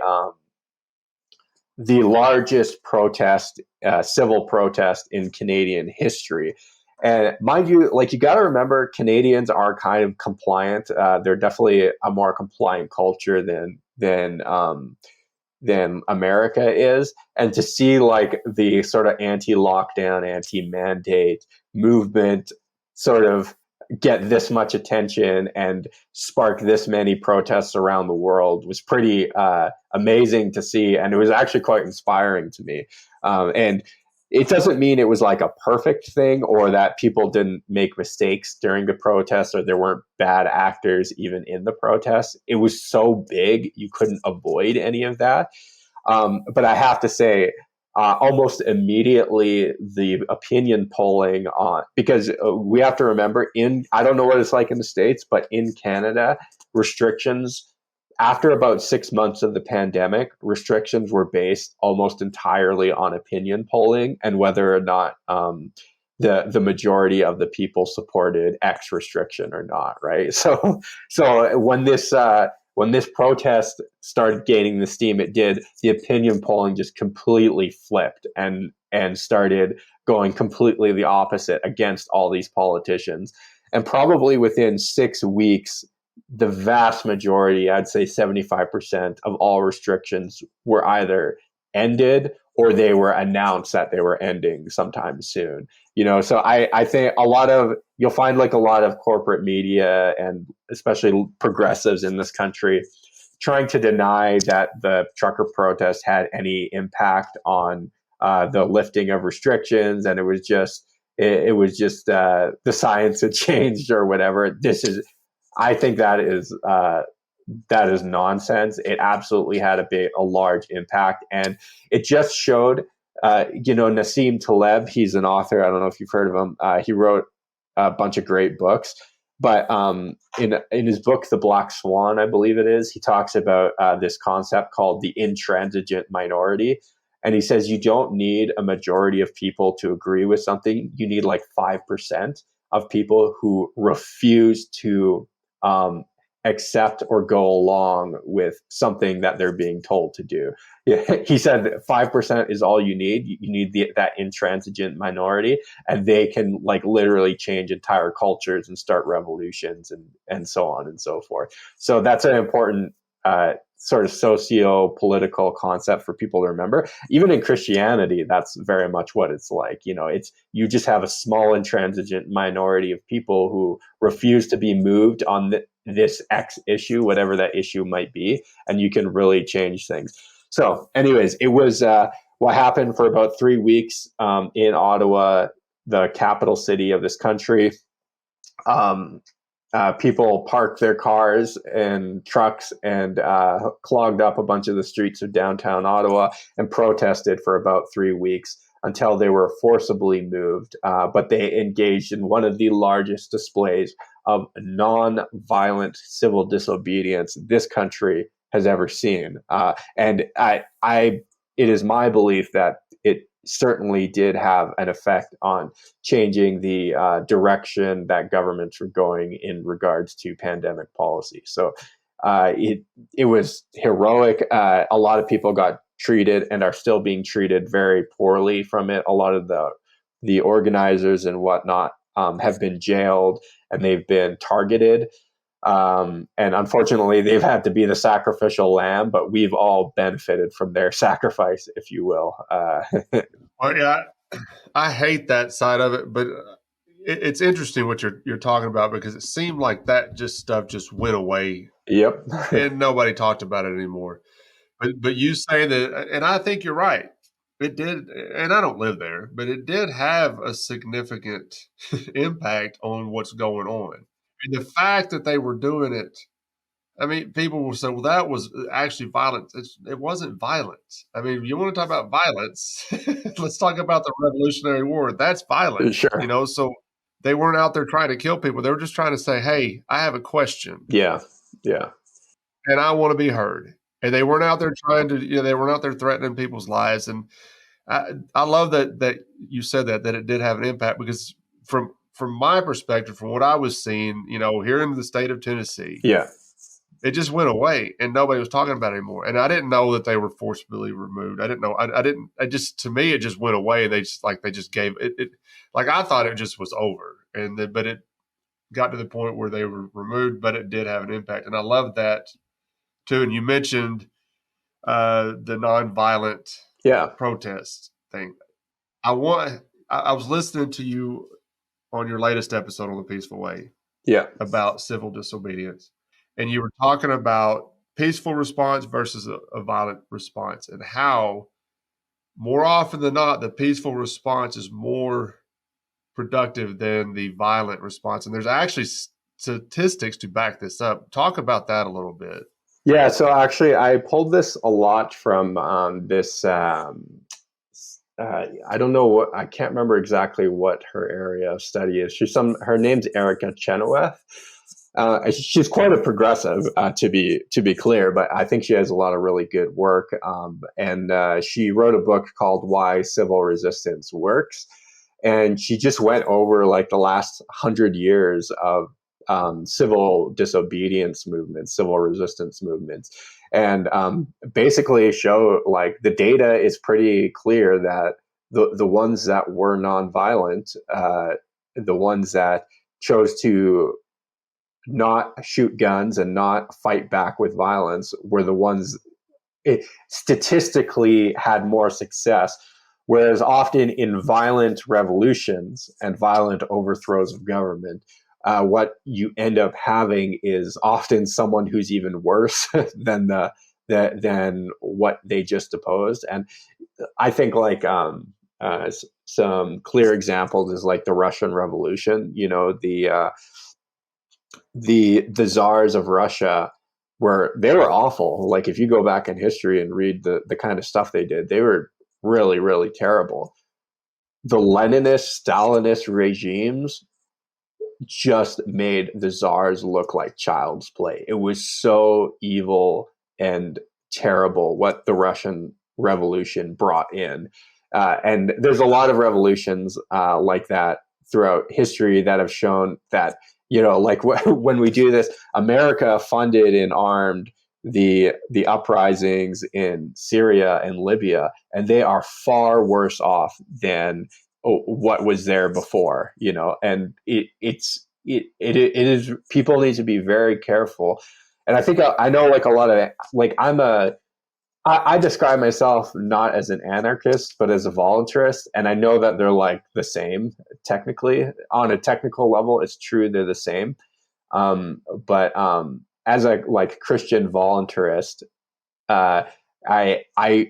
largest protest, civil protest in Canadian history. And mind you, you got to remember, Canadians are kind of compliant. They're definitely a more compliant culture than America is. And to see the sort of anti-lockdown, anti-mandate movement sort of get this much attention and spark this many protests around the world was pretty amazing to see. And it was actually quite inspiring to me. And it doesn't mean it was like a perfect thing or that people didn't make mistakes during the protests or there weren't bad actors even in the protests. It was so big, you couldn't avoid any of that. But I have to say, almost immediately, the opinion polling because we have to remember, I don't know what it's like in the States, but in Canada, restrictions, after about 6 months of the pandemic, restrictions were based almost entirely on opinion polling and whether or not the majority of the people supported X restriction or not, right? So when this protest started gaining the steam it did, the opinion polling just completely flipped and started going completely the opposite against all these politicians. And probably within 6 weeks, the vast majority, I'd say 75% of all restrictions were either ended or they were announced that they were ending sometime soon. So I think you'll find a lot of corporate media and especially progressives in this country trying to deny that the trucker protest had any impact on the lifting of restrictions. And it was just the science had changed or whatever. I think that is nonsense. It absolutely had a large impact, and it just showed. Nassim Taleb, he's an author. I don't know if you've heard of him. He wrote a bunch of great books, but in his book, The Black Swan, I believe it is, he talks about this concept called the intransigent minority. And he says you don't need a majority of people to agree with something. You need 5% of people who refuse to accept or go along with something that they're being told to do. He said 5% is all you need. You need that intransigent minority, and they can literally change entire cultures and start revolutions and so on and so forth. So that's an important sort of socio-political concept for people to remember. Even in Christianity, that's very much what it's like. You just have a small intransigent minority of people who refuse to be moved on this X issue, whatever that issue might be, and you can really change things. So anyways, it was what happened for about 3 weeks in Ottawa, the capital city of this country. People parked their cars and trucks and clogged up a bunch of the streets of downtown Ottawa and protested for about 3 weeks until they were forcibly moved. But they engaged in one of the largest displays of non-violent civil disobedience this country has ever seen. And it is my belief that certainly did have an effect on changing the direction that governments were going in regards to pandemic policy. So it was heroic. A lot of people got treated and are still being treated very poorly from it. A lot of the organizers and whatnot have been jailed and they've been targeted. And unfortunately, they've had to be the sacrificial lamb, but we've all benefited from their sacrifice, if you will. Well, yeah, I hate that side of it, but it's interesting what you're talking about, because it seemed like that stuff just went away. Yep. And nobody talked about it anymore. But you say that, and I think you're right. It did, and I don't live there, but it did have a significant impact on what's going on. And the fact that they were doing it, I mean, people will say, well, that was actually violent. It wasn't violent. I mean, you want to talk about violence? Let's talk about the Revolutionary War. That's violent. Sure. So they weren't out there trying to kill people. They were just trying to say, hey, I have a question. Yeah. And I want to be heard. And they weren't out there trying to, they weren't out there threatening people's lives. And I love that you said that it did have an impact, because from my perspective, from what I was seeing, here in the state of Tennessee, it just went away and nobody was talking about it anymore. And I didn't know that they were forcibly removed. I didn't know. To me, it just went away. They just gave it. Like, I thought it just was over. But it got to the point where they were removed, but it did have an impact. And I love that too. And you mentioned the nonviolent protest thing. I was listening to you on your latest episode on The Peaceful Way about civil disobedience. And you were talking about peaceful response versus a violent response, and how more often than not, the peaceful response is more productive than the violent response. And there's actually statistics to back this up. Talk about that a little bit. Yeah. So actually, I pulled this a lot from this. I don't know I can't remember exactly what her area of study is. Her name's Erica Chenoweth. She's quite a progressive, to be clear, but I think she has a lot of really good work. And she wrote a book called Why Civil Resistance Works. And she just went over like the last 100 years of civil disobedience movements, civil resistance movements. And basically show, like, the data is pretty clear that the ones that were nonviolent, the ones that chose to not shoot guns and not fight back with violence, were the ones statistically had more success. Whereas often in violent revolutions and violent overthrows of government, what you end up having is often someone who's even worse than than what they just opposed. And I think, like, some clear examples is like the Russian Revolution. The czars of Russia they were awful. Like, if you go back in history and read the kind of stuff they did, they were really, really terrible. The Leninist, Stalinist regimes just made the czars look like child's play. It was so evil and terrible what the Russian Revolution brought in. And there's a lot of revolutions like that throughout history that have shown that, like when we do this, America funded and armed the uprisings in Syria and Libya, and they are far worse off than what was there before, and it is, people need to be very careful. And I think I know, like, a lot of, like, I describe myself not as an anarchist, but as a voluntarist. And I know that they're like the same technically. On a technical level, it's true, they're the same. But as a, like, Christian voluntarist, I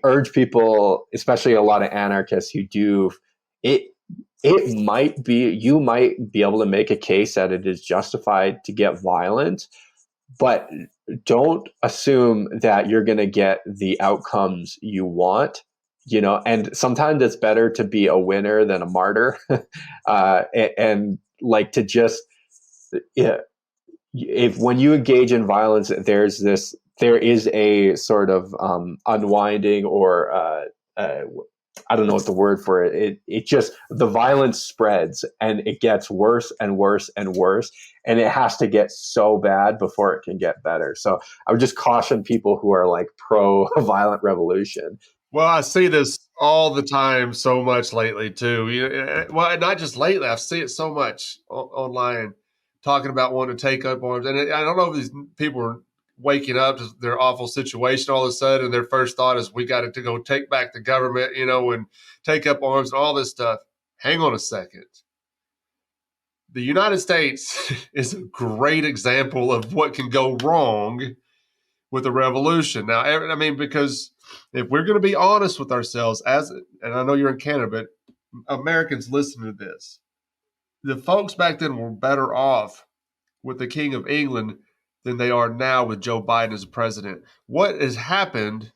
urge people, especially a lot of anarchists who do it, you might be able to make a case that it is justified to get violent, but don't assume that you're going to get the outcomes you want, and sometimes it's better to be a winner than a martyr. And like, to just, if when you engage in violence, there is a sort of unwinding, or I I don't know what the word for it. It just, the violence spreads and it gets worse and worse and worse. And it has to get so bad before it can get better. So I would just caution people who are like pro violent revolution. Well, I see this all the time so much lately too. Well, not just lately. I see it so much online talking about wanting to take up arms. And I don't know if these people are waking up to their awful situation all of a sudden. And their first thought is, we got to go take back the government, and take up arms and all this stuff. Hang on a second. The United States is a great example of what can go wrong with a revolution. Now, I mean, because if we're going to be honest with ourselves, and I know you're in Canada, but Americans listen to this. The folks back then were better off with the King of England than they are now with Joe Biden as president. What has happened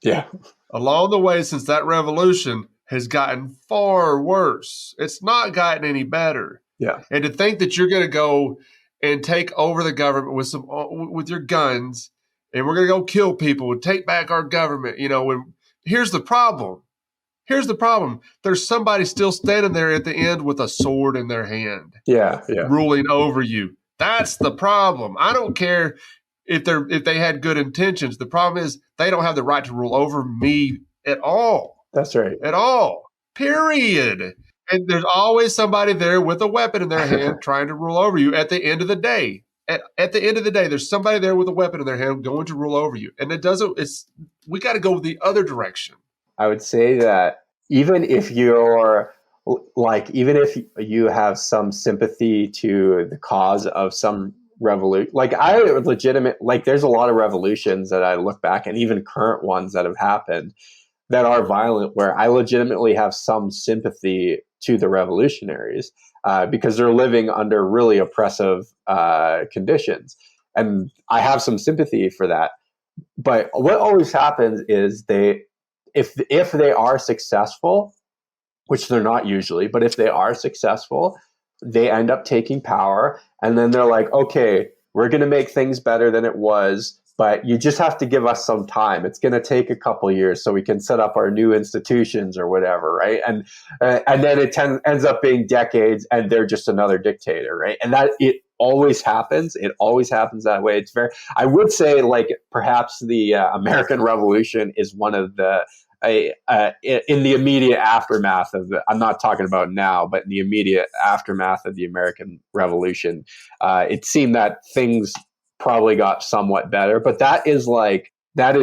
along the way since that revolution has gotten far worse. It's not gotten any better. Yeah. And to think that you're going to go and take over the government with your guns, and we're going to go kill people and take back our government, here's the problem. There's somebody still standing there at the end with a sword in their hand. Yeah. Ruling over you. That's the problem. I don't care if they had good intentions. The problem is they don't have the right to rule over me at all. That's right. At all. Period. And there's always somebody there with a weapon in their hand trying to rule over you at the end of the day. At the end of the day, there's somebody there with a weapon in their hand going to rule over you. And we got to go the other direction. I would say that even if you have some sympathy to the cause of some revolution, there's a lot of revolutions that I look back, and even current ones that have happened that are violent, where I legitimately have some sympathy to the revolutionaries because they're living under really oppressive conditions. And I have some sympathy for that. But what always happens is if they are successful, which they're not usually, but if they are successful, they end up taking power. And then they're like, okay, we're going to make things better than it was, but you just have to give us some time. It's going to take a couple of years so we can set up our new institutions or whatever, right? And then it ends up being decades, and they're just another dictator, right? And that it always happens. It always happens that way. I would say, perhaps the American Revolution is one of the in the immediate aftermath of I'm not talking about now, but in the immediate aftermath of the American Revolution, it seemed that things probably got somewhat better, but that is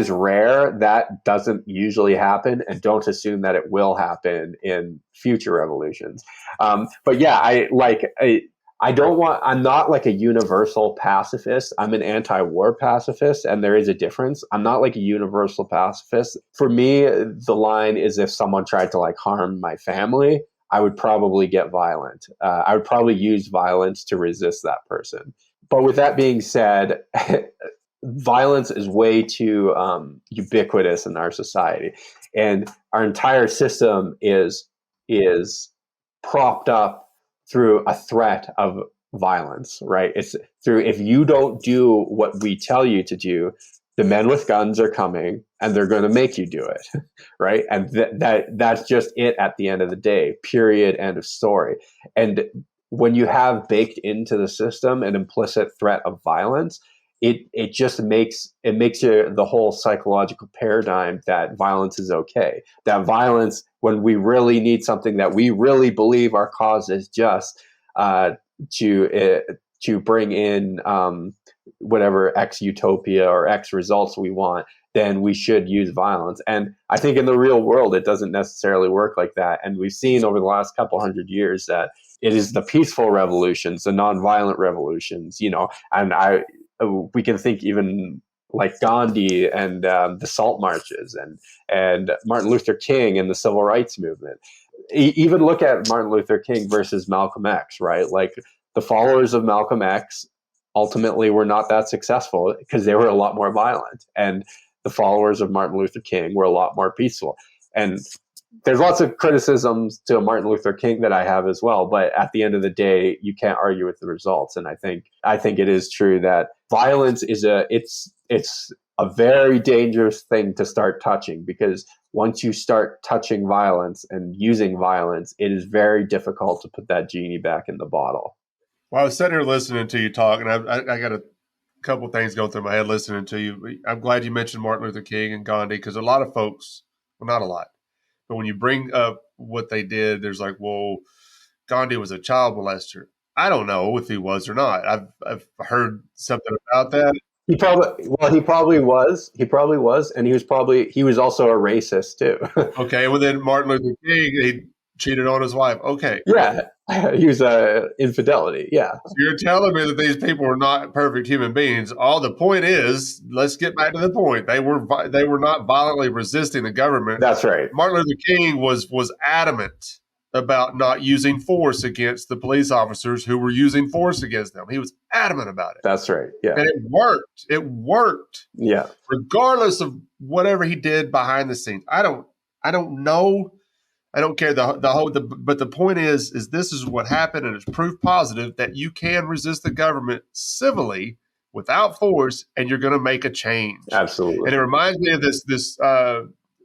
rare. That doesn't usually happen, and don't assume that it will happen in future revolutions. But yeah, I'm not like a universal pacifist. I'm an anti-war pacifist, and there is a difference. I'm not like a universal pacifist. For me, the line is if someone tried to harm my family, I would probably get violent. I would probably use violence to resist that person. But with that being said, violence is way too ubiquitous in our society, and our entire system is propped up through a threat of violence, right? It's through, if you don't do what we tell you to do, the men with guns are coming and they're going to make you do it, right? And that's just it at the end of the day, period, end of story. And when you have baked into the system an implicit threat of violence, it just makes the whole psychological paradigm that violence is okay. That violence, when we really need something that we really believe our cause is just, to bring in whatever X utopia or X results we want, then we should use violence. And I think in the real world, it doesn't necessarily work like that. And we've seen over the last couple hundred years that it is the peaceful revolutions, the nonviolent revolutions, and we can think even like Gandhi and the Salt Marches and Martin Luther King and the Civil Rights Movement. Even look at Martin Luther King versus Malcolm X, right? Like the followers of Malcolm X ultimately were not that successful because they were a lot more violent. And the followers of Martin Luther King were a lot more peaceful. And there's lots of criticisms to Martin Luther King that I have as well, but at the end of the day, you can't argue with the results. And I think it is true that violence is it's a very dangerous thing to start touching, because once you start touching violence and using violence, it is very difficult to put that genie back in the bottle. Well, I was sitting here listening to you talk, and I got a couple things going through my head listening to you. I'm glad you mentioned Martin Luther King and Gandhi, because a lot of folks, well, not a lot, but when you bring up what they did, there's like, well, Gandhi was a child molester. I don't know if he was or not. I've heard something about that. He probably was, and he was also a racist too. Okay, well then Martin Luther King, he cheated on his wife. Okay, yeah, he was infidelity. Yeah, so you're telling me that these people were not perfect human beings. All the point is, let's get back to the point. They were not violently resisting the government. That's right. Martin Luther King was adamant about not using force against the police officers who were using force against them. He was adamant about it. That's right. Yeah. And it worked. It worked. Yeah. Regardless of whatever he did behind the scenes. I don't know. I don't care. But the point is this is what happened, and it's proof positive that you can resist the government civilly without force, and you're going to make a change. Absolutely. And it reminds me of this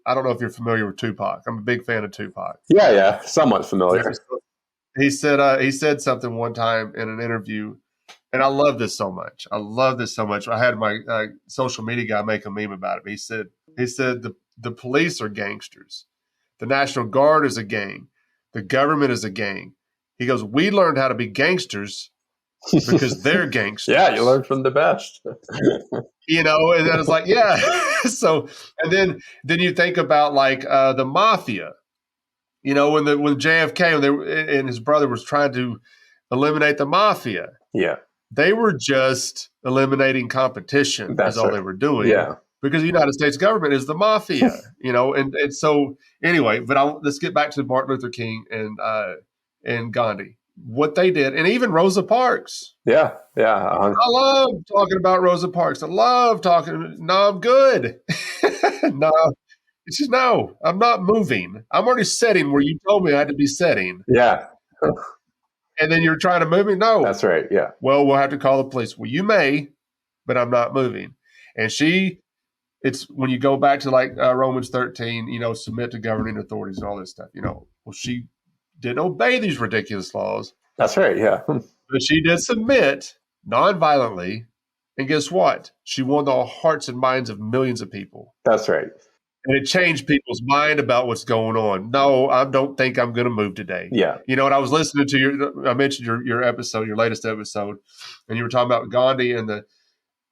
I don't know if you're familiar with Tupac. I'm a big fan of Tupac. Yeah, somewhat familiar. He said something one time in an interview, and I love this so much. I had my social media guy make a meme about it. But he said the police are gangsters. The National Guard is a gang. The government is a gang. He goes, we learned how to be gangsters because they're gangsters. Yeah, you learn from the best. And then it's like, yeah. So, and then you think about like the mafia, when JFK and his brother was trying to eliminate the mafia. Yeah. They were just eliminating competition. That's all they were doing. Yeah. Because the United States government is the mafia, and so anyway, but let's get back to Martin Luther King and Gandhi. What they did, and even Rosa Parks. Yeah. I love talking about Rosa Parks. I love talking. No, I'm good. No, it's just no. I'm not moving. I'm already setting where you told me I had to be setting. Yeah. And then you're trying to move me. No, that's right. Yeah. Well, we'll have to call the police. Well, you may, but I'm not moving. And it's when you go back to like Romans 13. Submit to governing authorities and all this stuff. Well, she didn't obey these ridiculous laws. That's right, yeah. But she did submit non-violently, and guess what? She won the hearts and minds of millions of people. That's right. And it changed people's mind about what's going on. No, I don't think I'm going to move today. Yeah. And I was listening to I mentioned your episode, your latest episode, and you were talking about Gandhi and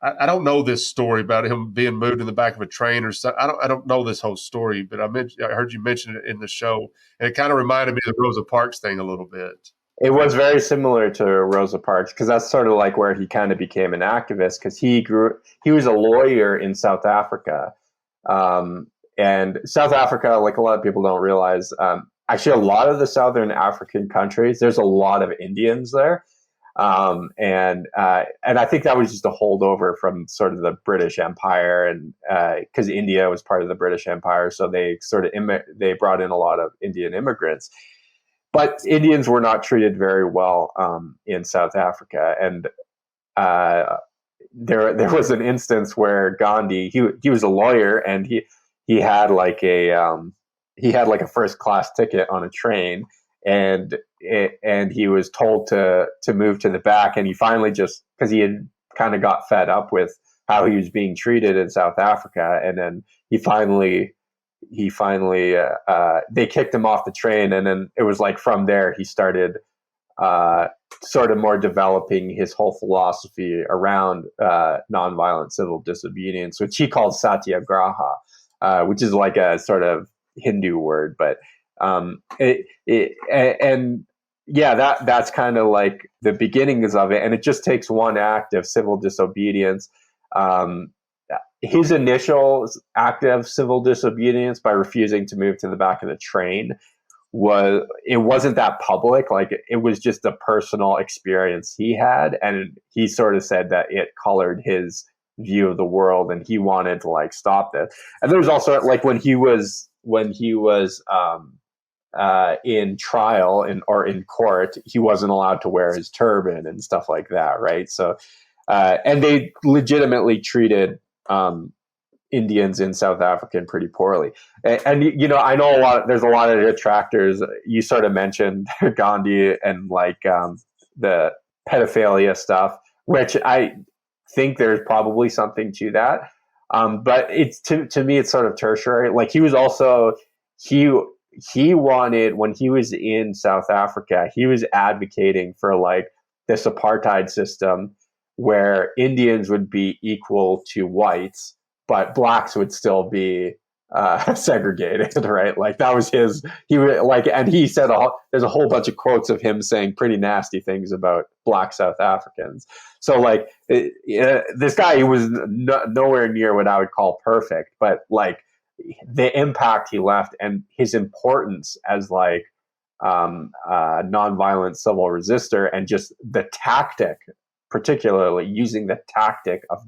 I don't know this story about him being moved in the back of a train or something. I don't know this whole story, but I heard you mention it in the show, and it kind of reminded me of the Rosa Parks thing a little bit. It was very similar to Rosa Parks, because that's sort of like where he kind of became an activist, because he was a lawyer in South Africa. And South Africa, like a lot of people don't realize, actually a lot of the Southern African countries, there's a lot of Indians there. And I think that was just a holdover from sort of the British Empire, and because India was part of the British Empire, so they sort of they brought in a lot of Indian immigrants. But Indians were not treated very well in South Africa, and there was an instance where Gandhi, he was a lawyer, and he had like a first class ticket on a train. And he was told to move to the back, and he finally, just because he had kind of got fed up with how he was being treated in South Africa, and then he finally they kicked him off the train, and then it was like from there he started sort of more developing his whole philosophy around nonviolent civil disobedience, which he called satyagraha, which is like a sort of Hindu word, but that's kind of like the beginnings of it, and it just takes one act of civil disobedience. His initial act of civil disobedience by refusing to move to the back of the train wasn't that public. Like, it was just a personal experience he had, and he sort of said that it colored his view of the world, and he wanted to like stop this. And there was also like when he was in trial or in court, he wasn't allowed to wear his turban and stuff like that, right? So, and they legitimately treated Indians in South Africa pretty poorly. And you know, I know there's a lot of detractors. You sort of mentioned Gandhi and like the pedophilia stuff, which I think there's probably something to that. But it's to me, it's sort of tertiary. Like he was also, he wanted, when he was in South Africa, he was advocating for like this apartheid system where Indians would be equal to whites, but blacks would still be segregated, right? Like that was he would like, and he said, there's a whole bunch of quotes of him saying pretty nasty things about black South Africans. So like this guy, he was nowhere near what I would call perfect, but like the impact he left and his importance as like nonviolent civil resistor, and just the tactic, particularly using the tactic of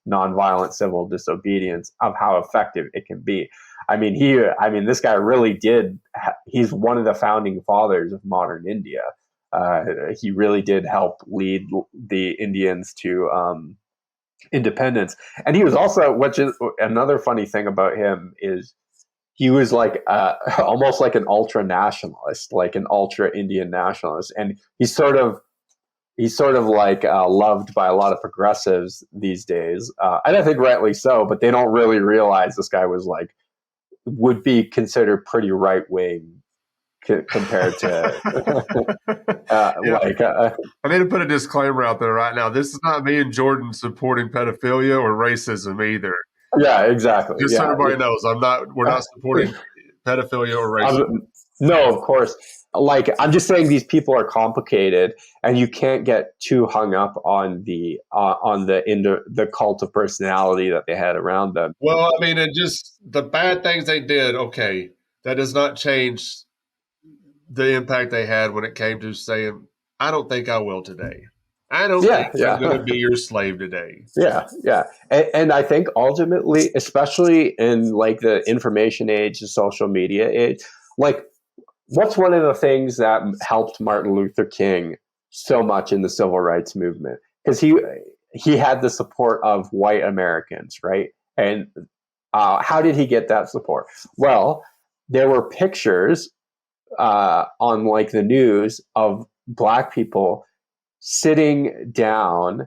nonviolent civil disobedience, of how effective it can be. I mean, this guy really did. He's one of the founding fathers of modern India. He really did help lead the Indians to independence. And he was also, which is another funny thing about him, is he was like almost like an ultra nationalist, like an ultra Indian nationalist, and he's sort of like loved by a lot of progressives these days, and I think rightly so. But they don't really realize this guy would be considered pretty right wing compared to I need to put a disclaimer out there right now. This is not me and Jordan supporting pedophilia or racism either. Yeah, exactly. Just so everybody knows, we're not supporting pedophilia or racism. No, of course. Like, I'm just saying these people are complicated, and you can't get too hung up on the cult of personality that they had around them. Well, I mean, and just the bad things they did, okay, that does not change the impact they had when it came to saying, I don't think I will today. I don't think I'm going to be your slave today. Yeah. And I think ultimately, especially in like the information age, the social media age, like what's one of the things that helped Martin Luther King so much in the civil rights movement? Because he had the support of white Americans, right? And how did he get that support? Well, there were pictures on like the news of black people sitting down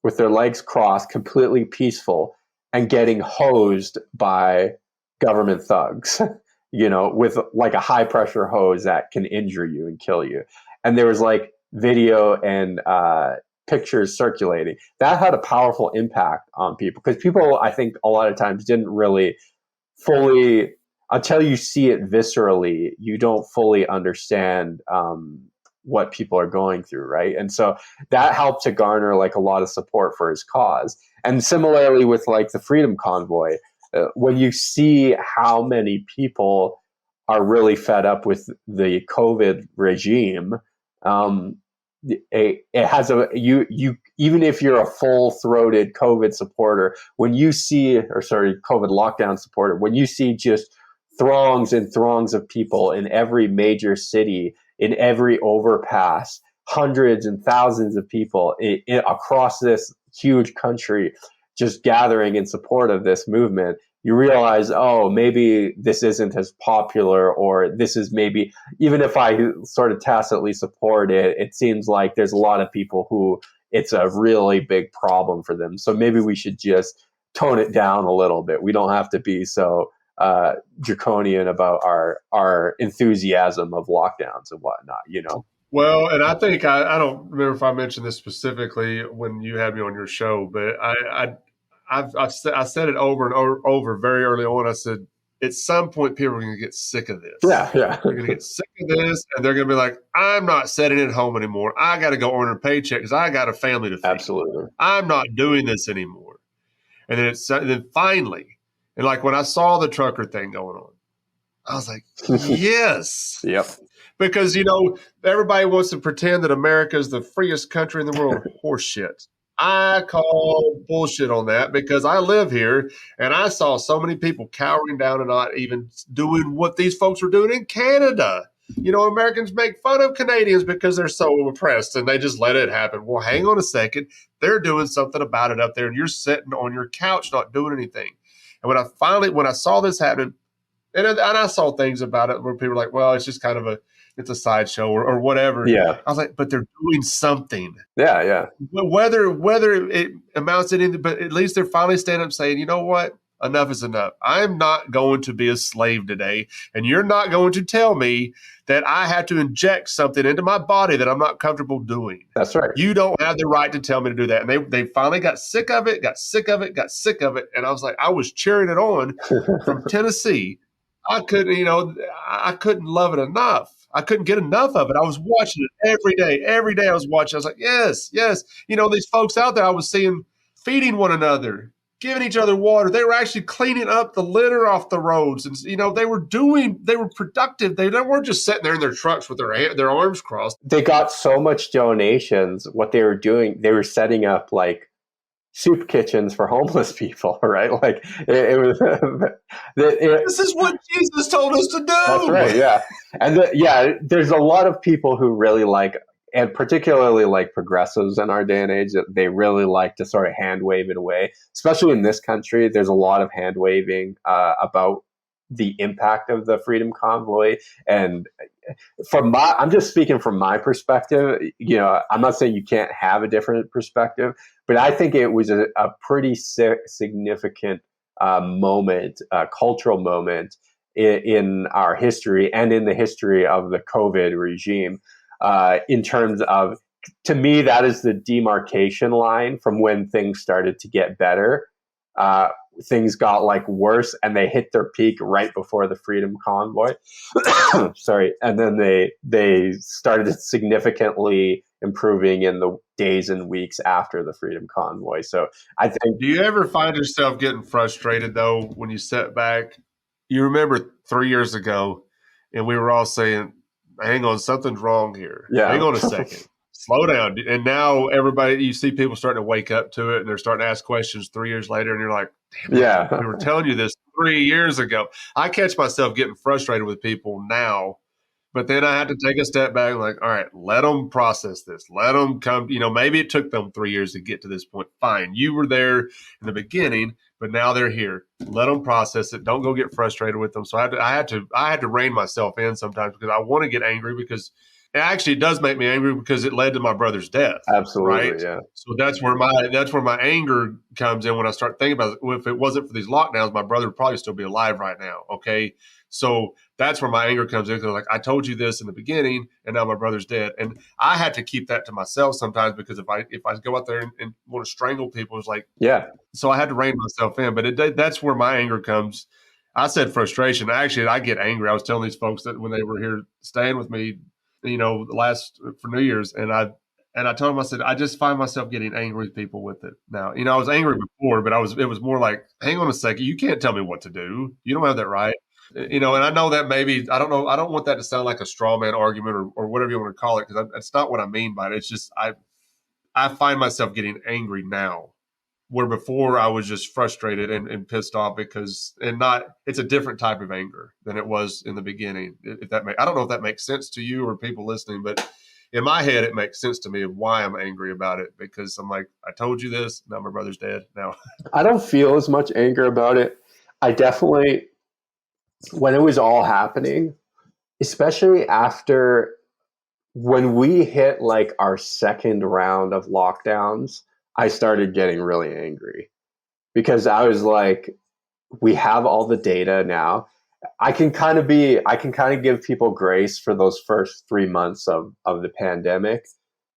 with their legs crossed, completely peaceful, and getting hosed by government thugs, you know, with like a high pressure hose that can injure you and kill you. And there was like video and pictures circulating. That had a powerful impact on people, because people, I think a lot of times didn't really fully, until you see it viscerally, you don't fully understand what people are going through, right? And so that helped to garner like a lot of support for his cause. And similarly with like the Freedom Convoy, when you see how many people are really fed up with the COVID regime, it has you even if you're a full-throated COVID supporter, when you see, COVID lockdown supporter, when you see just throngs and throngs of people in every major city, in every overpass, hundreds and thousands of people across this huge country just gathering in support of this movement, you realize, oh, maybe this isn't as popular, or this is maybe, even if I sort of tacitly support it, it seems like there's a lot of people who it's a really big problem for them. So maybe we should just tone it down a little bit. We don't have to be so draconian about our enthusiasm of lockdowns and whatnot, you know? Well, and I think I don't remember if I mentioned this specifically when you had me on your show, but I said it over and over very early on. I said, at some point, people are going to get sick of this. Yeah. They're going to get sick of this, and they're going to be like, I'm not sitting at home anymore. I got to go earn a paycheck because I got a family to feed. Absolutely. I'm not doing this anymore. And then finally, and like when I saw the trucker thing going on, I was like, yes. Yep. Because, you know, everybody wants to pretend that America is the freest country in the world. Horseshit. I call bullshit on that, because I live here and I saw so many people cowering down and not even doing what these folks were doing in Canada. You know, Americans make fun of Canadians because they're so oppressed and they just let it happen. Well, hang on a second. They're doing something about it up there, and you're sitting on your couch not doing anything. And when I saw this happening, and I saw things about it where people were like, well, it's just kind of it's a sideshow or whatever. Yeah. I was like, but they're doing something. Yeah. Whether it amounts to anything, but at least they're finally standing up saying, you know what? Enough is enough. I'm not going to be a slave today. And you're not going to tell me that I have to inject something into my body that I'm not comfortable doing. That's right. You don't have the right to tell me to do that. And they finally got sick of it. And I was like, I was cheering it on from Tennessee. I couldn't love it enough. I couldn't get enough of it. I was watching it every day. Every day I was watching. I was like, yes. These folks out there I was seeing feeding one another, giving each other water. They were actually cleaning up the litter off the roads. And, they were productive. They weren't just sitting there in their trucks with their arms crossed. They got so much donations. What they were doing, they were setting up like soup kitchens for homeless people, right? Like it was. This is what Jesus told us to do. That's right. Yeah, and there's a lot of people who really like, and particularly like progressives in our day and age, that they really like to sort of hand wave it away. Especially in this country, there's a lot of hand waving about the impact of the Freedom Convoy. And I'm just speaking from my perspective. I'm not saying you can't have a different perspective, but I think it was a pretty significant moment, cultural moment in our history and in the history of the COVID regime. In terms of, to me, that is the demarcation line from when things started to get better. Things got like worse, and they hit their peak right before the Freedom Convoy. Sorry. And then they started significantly improving in the days and weeks after the Freedom Convoy. So I think. Do you ever find yourself getting frustrated though, when you sit back? You remember 3 years ago and we were all saying, hang on, something's wrong here. Yeah. Hang on a second. Slow down. And now you see people starting to wake up to it, and they're starting to ask questions 3 years later, and you're like, damn, we were telling you this 3 years ago. I catch myself getting frustrated with people now, but then I had to take a step back and like, all right, let them process this. Let them come, maybe it took them 3 years to get to this point. Fine. You were there in the beginning, but now they're here. Let them process it. Don't go get frustrated with them. So I had to rein myself in sometimes, because I want to get angry, because it does make me angry, because it led to my brother's death. Absolutely, right? Yeah. So that's where my anger comes in when I start thinking about it. Well, if it wasn't for these lockdowns, my brother would probably still be alive right now. Okay, so that's where my anger comes in, because like, I told you this in the beginning, and now my brother's dead, and I had to keep that to myself sometimes, because if I go out there and want to strangle people, it's like, yeah. So I had to rein myself in, but that's where my anger comes. I said frustration. Actually, I get angry. I was telling these folks that when they were here staying with me, for New Year's, and I told them, I said, I just find myself getting angry with people with it now. I was angry before, but it was more like, hang on a second, you can't tell me what to do. You don't have that right. And I know that maybe, I don't know, I don't want that to sound like a straw man argument or whatever you want to call it, because that's not what I mean by it. It's just, I find myself getting angry now, where before I was just frustrated and pissed off, it's a different type of anger than it was in the beginning. I don't know if that makes sense to you or people listening, but in my head, it makes sense to me of why I'm angry about it, because I'm like, I told you this, now my brother's dead. Now I don't feel as much anger about it. I definitely, when it was all happening, especially after when we hit like our second round of lockdowns, I started getting really angry, because I was like, we have all the data now. I can kind of give people grace for those first 3 months of the pandemic.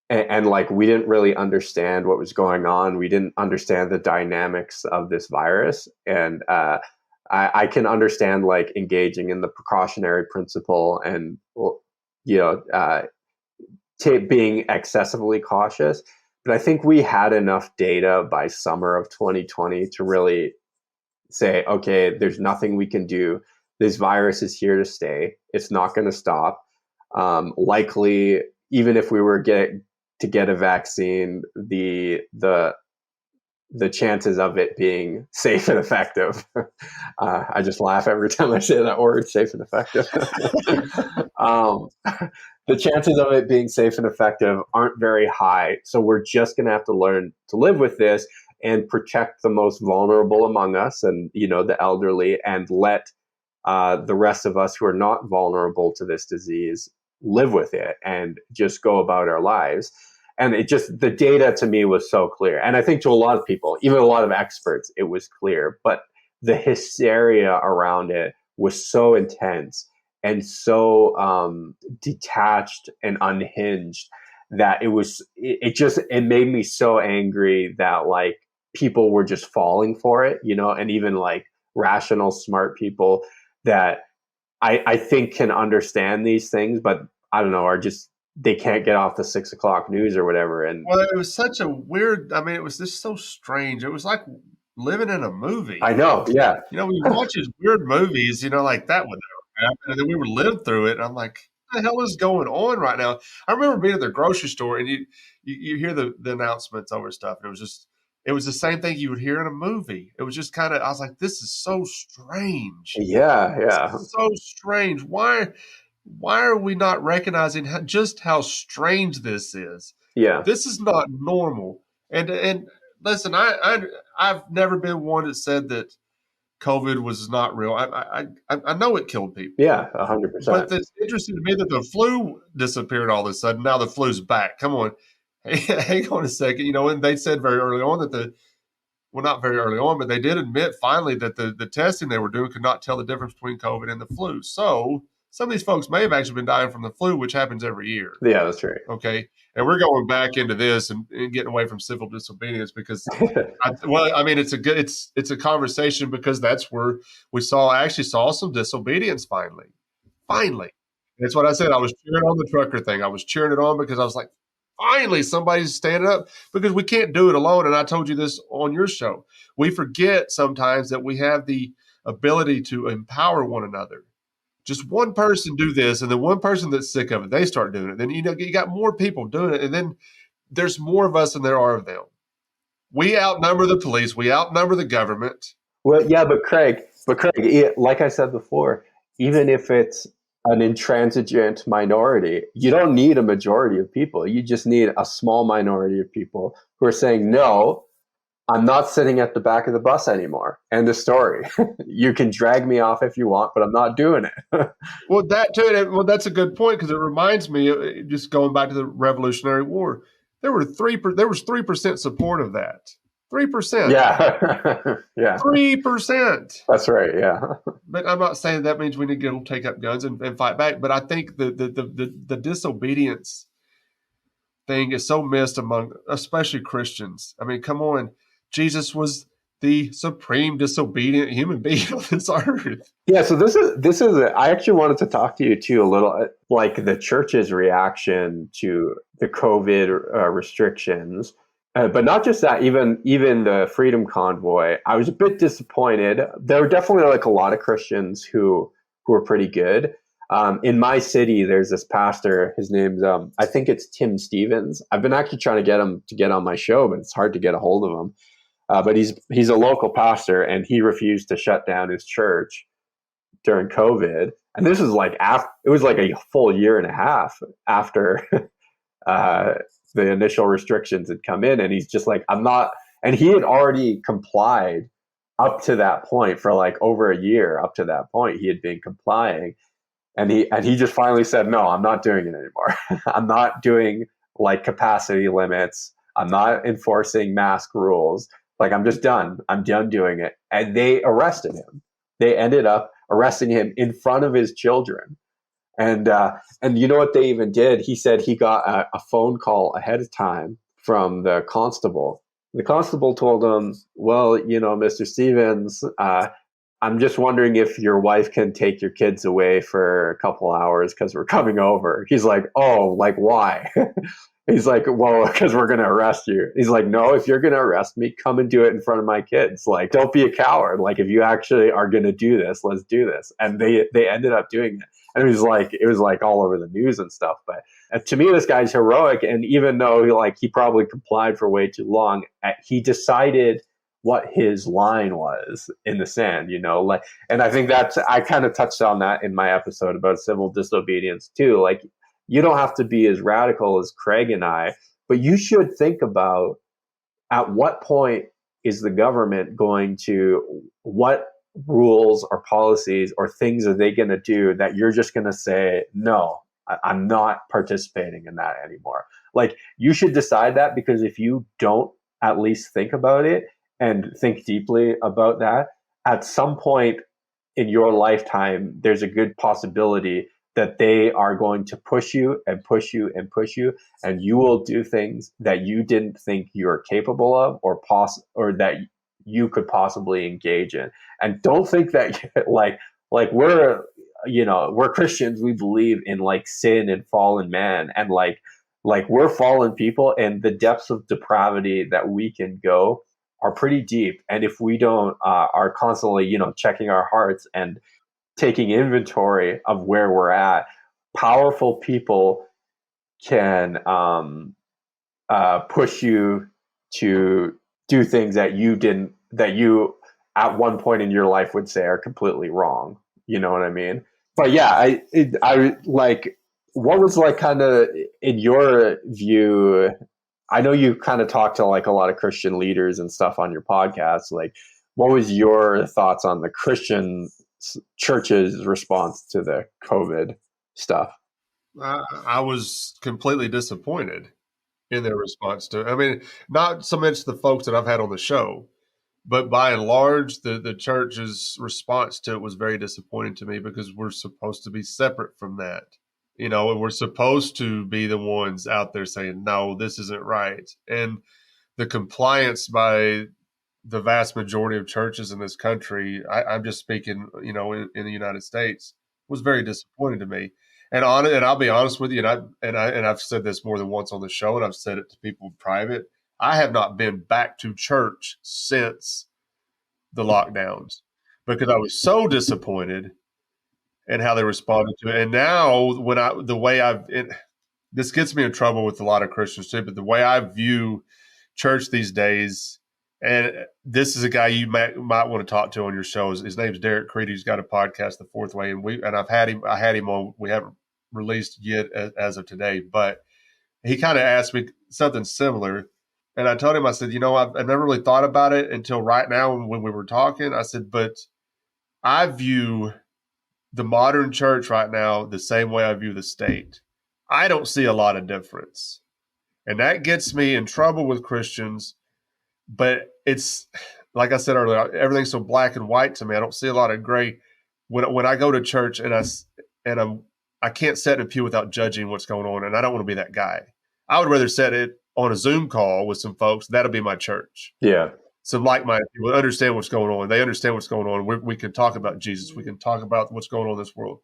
And like, we didn't really understand what was going on. We didn't understand the dynamics of this virus. And I can understand like engaging in the precautionary principle and, being excessively cautious. But I think we had enough data by summer of 2020 to really say, okay, there's nothing we can do. This virus is here to stay. It's not going to stop. Likely, even if we were to get a vaccine, the chances of it being safe and effective. I just laugh every time I say that word, safe and effective. The chances of it being safe and effective aren't very high. So we're just going to have to learn to live with this. and protect the most vulnerable among us and, the elderly, and let the rest of us who are not vulnerable to this disease live with it and just go about our lives. And the data to me was so clear. And I think to a lot of people, even a lot of experts, it was clear. But the hysteria around it was so intense and so detached and unhinged that it made me so angry that like people were just falling for it, and even like rational, smart people that I think can understand these things, but I don't know, they can't get off the 6 o'clock news or whatever. And well, it was such a weird, it was just so strange. It was like living in a movie. I know. Yeah. We watch these weird movies, like that would never happen. And then we would live through it. And I'm like, what the hell is going on right now? I remember being at the grocery store and you hear the announcements over stuff. And it was the same thing you would hear in a movie. It was just I was like, this is so strange. Yeah. Yeah. So strange. Why are we not recognizing just how strange this is? Yeah. This is not normal. And listen, I've never been one that said that COVID was not real. I know it killed people. Yeah, 100%. But it's interesting to me that the flu disappeared all of a sudden. Now the flu's back. Come on. Hey, hang on a second. And they said very early on that not very early on, but they did admit finally that the testing they were doing could not tell the difference between COVID and the flu. So some of these folks may have actually been dying from the flu, which happens every year. Yeah, that's right. Okay. And we're going back into this and getting away from civil disobedience because, it's a conversation because that's where we actually saw some disobedience finally. Finally. That's what I said. I was cheering on the trucker thing. I was cheering it on because I was like, finally, somebody's standing up because we can't do it alone. And I told you this on your show. We forget sometimes that we have the ability to empower one another. Just one person do this, and then one person that's sick of it, they start doing it. Then, you got more people doing it, and then there's more of us than there are of them. We outnumber the police. We outnumber the government. Well, yeah, but Craig, like I said before, even if it's an intransigent minority, you don't need a majority of people. You just need a small minority of people who are saying, no, I'm not sitting at the back of the bus anymore. End of story. You can drag me off if you want, but I'm not doing it. Well, that's a good point because it reminds me, just going back to the Revolutionary War, there was 3% support of that. 3%. Yeah. Yeah. 3%. That's right. Yeah. But I'm not saying that means we need to go take up guns and fight back. But I think the disobedience thing is so missed among especially Christians. Come on. Jesus was the supreme disobedient human being on this earth. Yeah, so this is I actually wanted to talk to you too a little, like the church's reaction to the COVID restrictions, but not just that. Even the Freedom Convoy, I was a bit disappointed. There were definitely like a lot of Christians who were pretty good. In my city, there's this pastor. His name's I think it's Tim Stevens. I've been actually trying to get him to get on my show, but it's hard to get a hold of him. But he's a local pastor, and he refused to shut down his church during COVID. And this was it was like a full year and a half after the initial restrictions had come in, and he's just like, I'm not. And he had already complied up to that point for like over a year. Up to that point, he had been complying, and he just finally said, no, I'm not doing it anymore. I'm not doing like capacity limits. I'm not enforcing mask rules. Like, I'm just done. I'm done doing it. And they arrested him. They ended up arresting him in front of his children. And you know what they even did? He said he got a phone call ahead of time from the constable. The constable told him, well, Mr. Stevens, I'm just wondering if your wife can take your kids away for a couple hours because we're coming over. He's like, oh, like why? He's like, well, because we're going to arrest you. He's like, no, if you're going to arrest me, come and do it in front of my kids. Like, don't be a coward. Like, if you actually are going to do this, let's do this. And they ended up doing it. And it was like all over the news and stuff. But to me, this guy's heroic. And even though he probably complied for way too long, he decided what his line was in the sand, and I think I kind of touched on that in my episode about civil disobedience too. Like, you don't have to be as radical as Craig and I, but you should think about at what point is the government going to, what rules or policies or things are they going to do that you're just going to say, no, I'm not participating in that anymore? Like, you should decide that, because if you don't at least think about it and think deeply about that, at some point in your lifetime, there's a good possibility that they are going to push you and push you and push you, and you will do things that you didn't think you were capable of, or that you could possibly engage in. And don't think that like we're Christians, we believe in like sin and fallen man, and like we're fallen people, and the depths of depravity that we can go are pretty deep. And if we don't are constantly checking our hearts and taking inventory of where we're at, powerful people can push you to do things that you at one point in your life would say are completely wrong. You know what I mean? But yeah, I like, what was like kind of in your view? I know you kind of talked to like a lot of Christian leaders and stuff on your podcast. Like, what was your thoughts on the Christian church's response to the COVID stuff? I was completely disappointed in their response to it. I mean, not so much the folks that I've had on the show, but by and large, the church's response to it was very disappointing to me, because we're supposed to be separate from that. And we're supposed to be the ones out there saying, no, this isn't right. And the compliance by the vast majority of churches in this country, I'm just speaking, in the United States, was very disappointing to me. And I'll be honest with you, and I've said this more than once on the show, and I've said it to people in private, I have not been back to church since the lockdowns, because I was so disappointed in how they responded to it. And now this gets me in trouble with a lot of Christians too, but the way I view church these days, and this is a guy you might want to talk to on your show. His name's Derek Creed. He's got a podcast, The Fourth Way, and I had him on. We haven't released yet as of today, but he kind of asked me something similar, and I told him, I said, I've never really thought about it until right now when we were talking. I said, but I view the modern church right now the same way I view the state. I don't see a lot of difference, and that gets me in trouble with Christians. But it's, like I said earlier, everything's so black and white to me. I don't see a lot of gray. When I go to church and I can't sit in a pew without judging what's going on, and I don't want to be that guy. I would rather sit it on a Zoom call with some folks. That'll be my church. Yeah. Some like-minded people understand what's going on. They understand what's going on. We can talk about Jesus. We can talk about what's going on in this world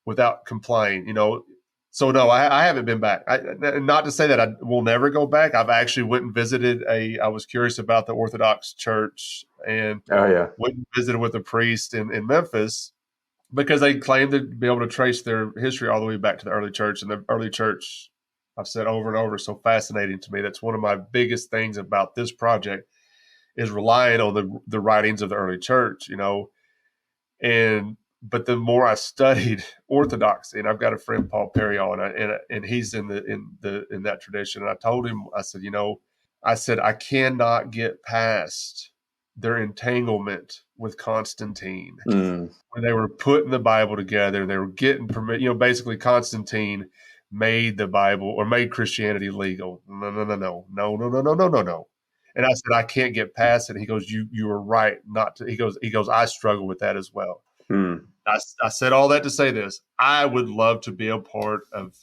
without complying, So no, I haven't been back. Not to say that I will never go back. I've actually went and visited I was curious about the Orthodox Church, and went and visited with a priest in Memphis, because they claim to be able to trace their history all the way back to the early church. And the early church, I've said over and over, is so fascinating to me. That's one of my biggest things about this project, is relying on the writings of the early church, But the more I studied Orthodoxy, and I've got a friend, Paul Perriall, and he's in that tradition. And I told him, I said, I cannot get past their entanglement with Constantine. When they were putting the Bible together and they were getting permit, basically Constantine made the Bible, or made Christianity legal. No. And I said, I can't get past it. And he goes, you were right not to. He goes, I struggle with that as well. I said all that to say this: I would love to be a part of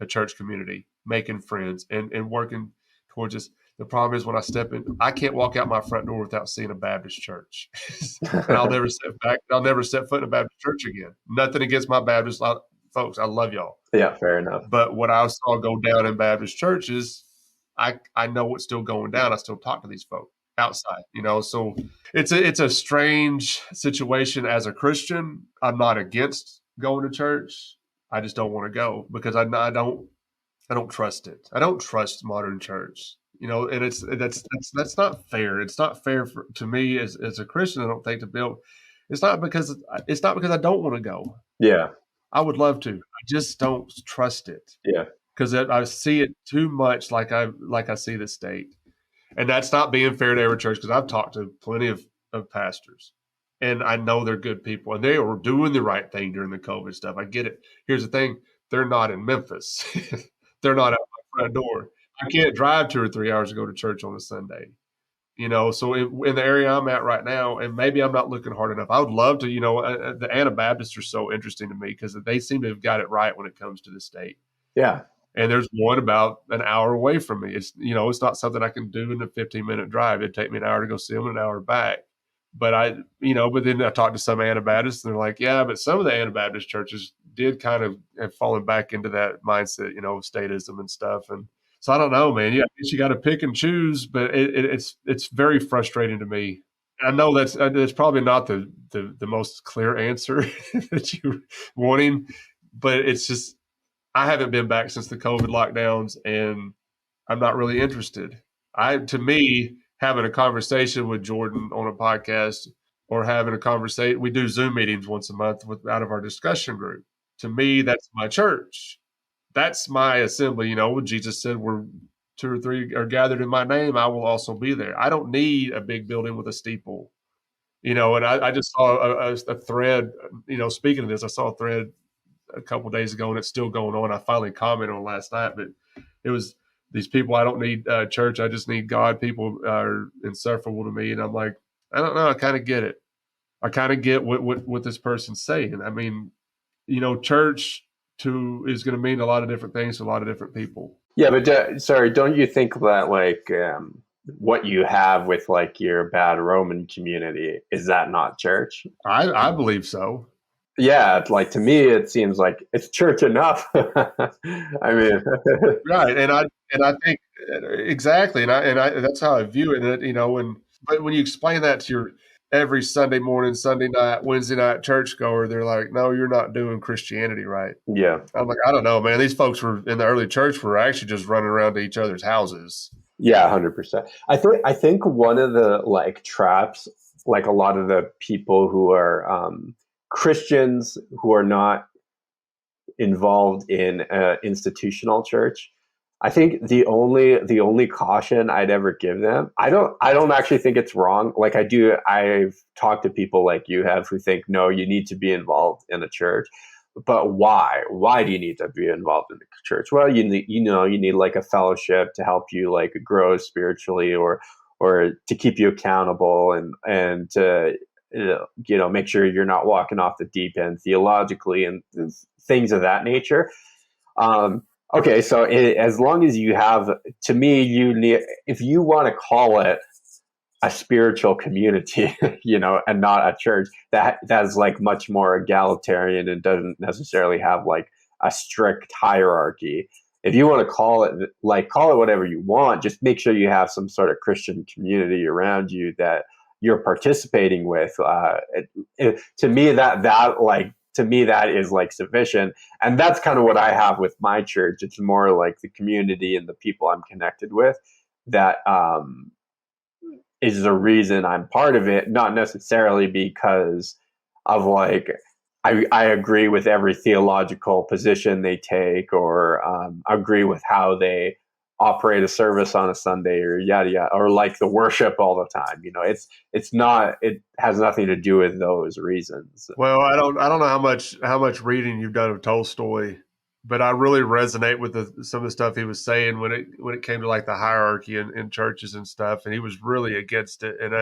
a church community, making friends and working towards this. The problem is, when I step in, I can't walk out my front door without seeing a Baptist church. And I'll never step foot in a Baptist church again. Nothing against my Baptist folks. I love y'all. Yeah, fair enough. But what I saw go down in Baptist churches, I know what's still going down. I still talk to these folks outside, so it's a strange situation. As a Christian, I'm not against going to church. I just don't want to go, because I don't trust it. I don't trust modern church, and that's not fair. It's not fair to me as a Christian. I don't think to build. It's not because I don't want to go. Yeah, I would love to. I just don't trust it. Yeah, because I see it too much like I see the state. And that's not being fair to every church, because I've talked to plenty of pastors, and I know they're good people, and they were doing the right thing during the COVID stuff. I get it. Here's the thing. They're not in Memphis. They're not out my front door. I can't drive 2 or 3 hours to go to church on a Sunday. So in the area I'm at right now, and maybe I'm not looking hard enough, I would love to, the Anabaptists are so interesting to me because they seem to have got it right when it comes to the state. Yeah. And there's one about an hour away from me. It's, it's not something I can do in a 15-minute drive. It'd take me an hour to go see them and an hour back. But but then I talked to some Anabaptists, and they're like, yeah, but some of the Anabaptist churches did kind of have fallen back into that mindset, of statism and stuff. And so I don't know, man. Yeah, I guess you got to pick and choose, but it's very frustrating to me. I know that's probably not the most clear answer that you're wanting, but it's just, I haven't been back since the COVID lockdowns, and I'm not really interested. To me, having a conversation with Jordan on a podcast, or having a conversation, we do Zoom meetings once a month out of our discussion group. To me, that's my church. That's my assembly. When Jesus said, where 2 or 3 are gathered in my name, I will also be there. I don't need a big building with a steeple. And I just saw a thread, speaking of this, I saw a thread a couple of days ago, and it's still going on. I finally commented on last night, but it was these people, I don't need church, I just need God. People are insufferable to me. And I'm like, I don't know. I kind of get it. I kind of get what this person's saying. I mean, church is going to mean a lot of different things to a lot of different people. Yeah, but sorry, don't you think that what you have with your bad Roman community, is that not church? I believe so. Yeah, to me, it seems like it's church enough. I mean, right, and I think exactly, and I that's how I view it. And but when you explain that to your every Sunday morning, Sunday night, Wednesday night churchgoer, they're like, "No, you're not doing Christianity right." Yeah, I'm like, I don't know, man. These folks were in the early church were actually just running around to each other's houses. Yeah, 100%. I think one of the traps, a lot of the people who are Christians who are not involved in institutional church, I think the only caution I'd ever give them, I don't actually think it's wrong. I've talked to people like you have who think, no, you need to be involved in a church. But why? Why do you need to be involved in the church? Well, you need a fellowship to help you grow spiritually, or to keep you accountable, and to make sure you're not walking off the deep end theologically, and things of that nature. Okay, so as long as you have, to me, you need, if you want to call it a spiritual community, and not a church, that's much more egalitarian and doesn't necessarily have a strict hierarchy. If you want to call it whatever you want, just make sure you have some sort of Christian community around you that you're participating with. To me, that is sufficient. And that's kind of what I have with my church. It's more the community and the people I'm connected with that is the reason I'm part of it, not necessarily because of I agree with every theological position they take, or agree with how they operate a service on a Sunday, or yada yada, or the worship all the time. It's not. It has nothing to do with those reasons. Well, I don't know how much reading you've done of Tolstoy, but I really resonate with some of the stuff he was saying when it came to the hierarchy in churches and stuff, and he was really against it. And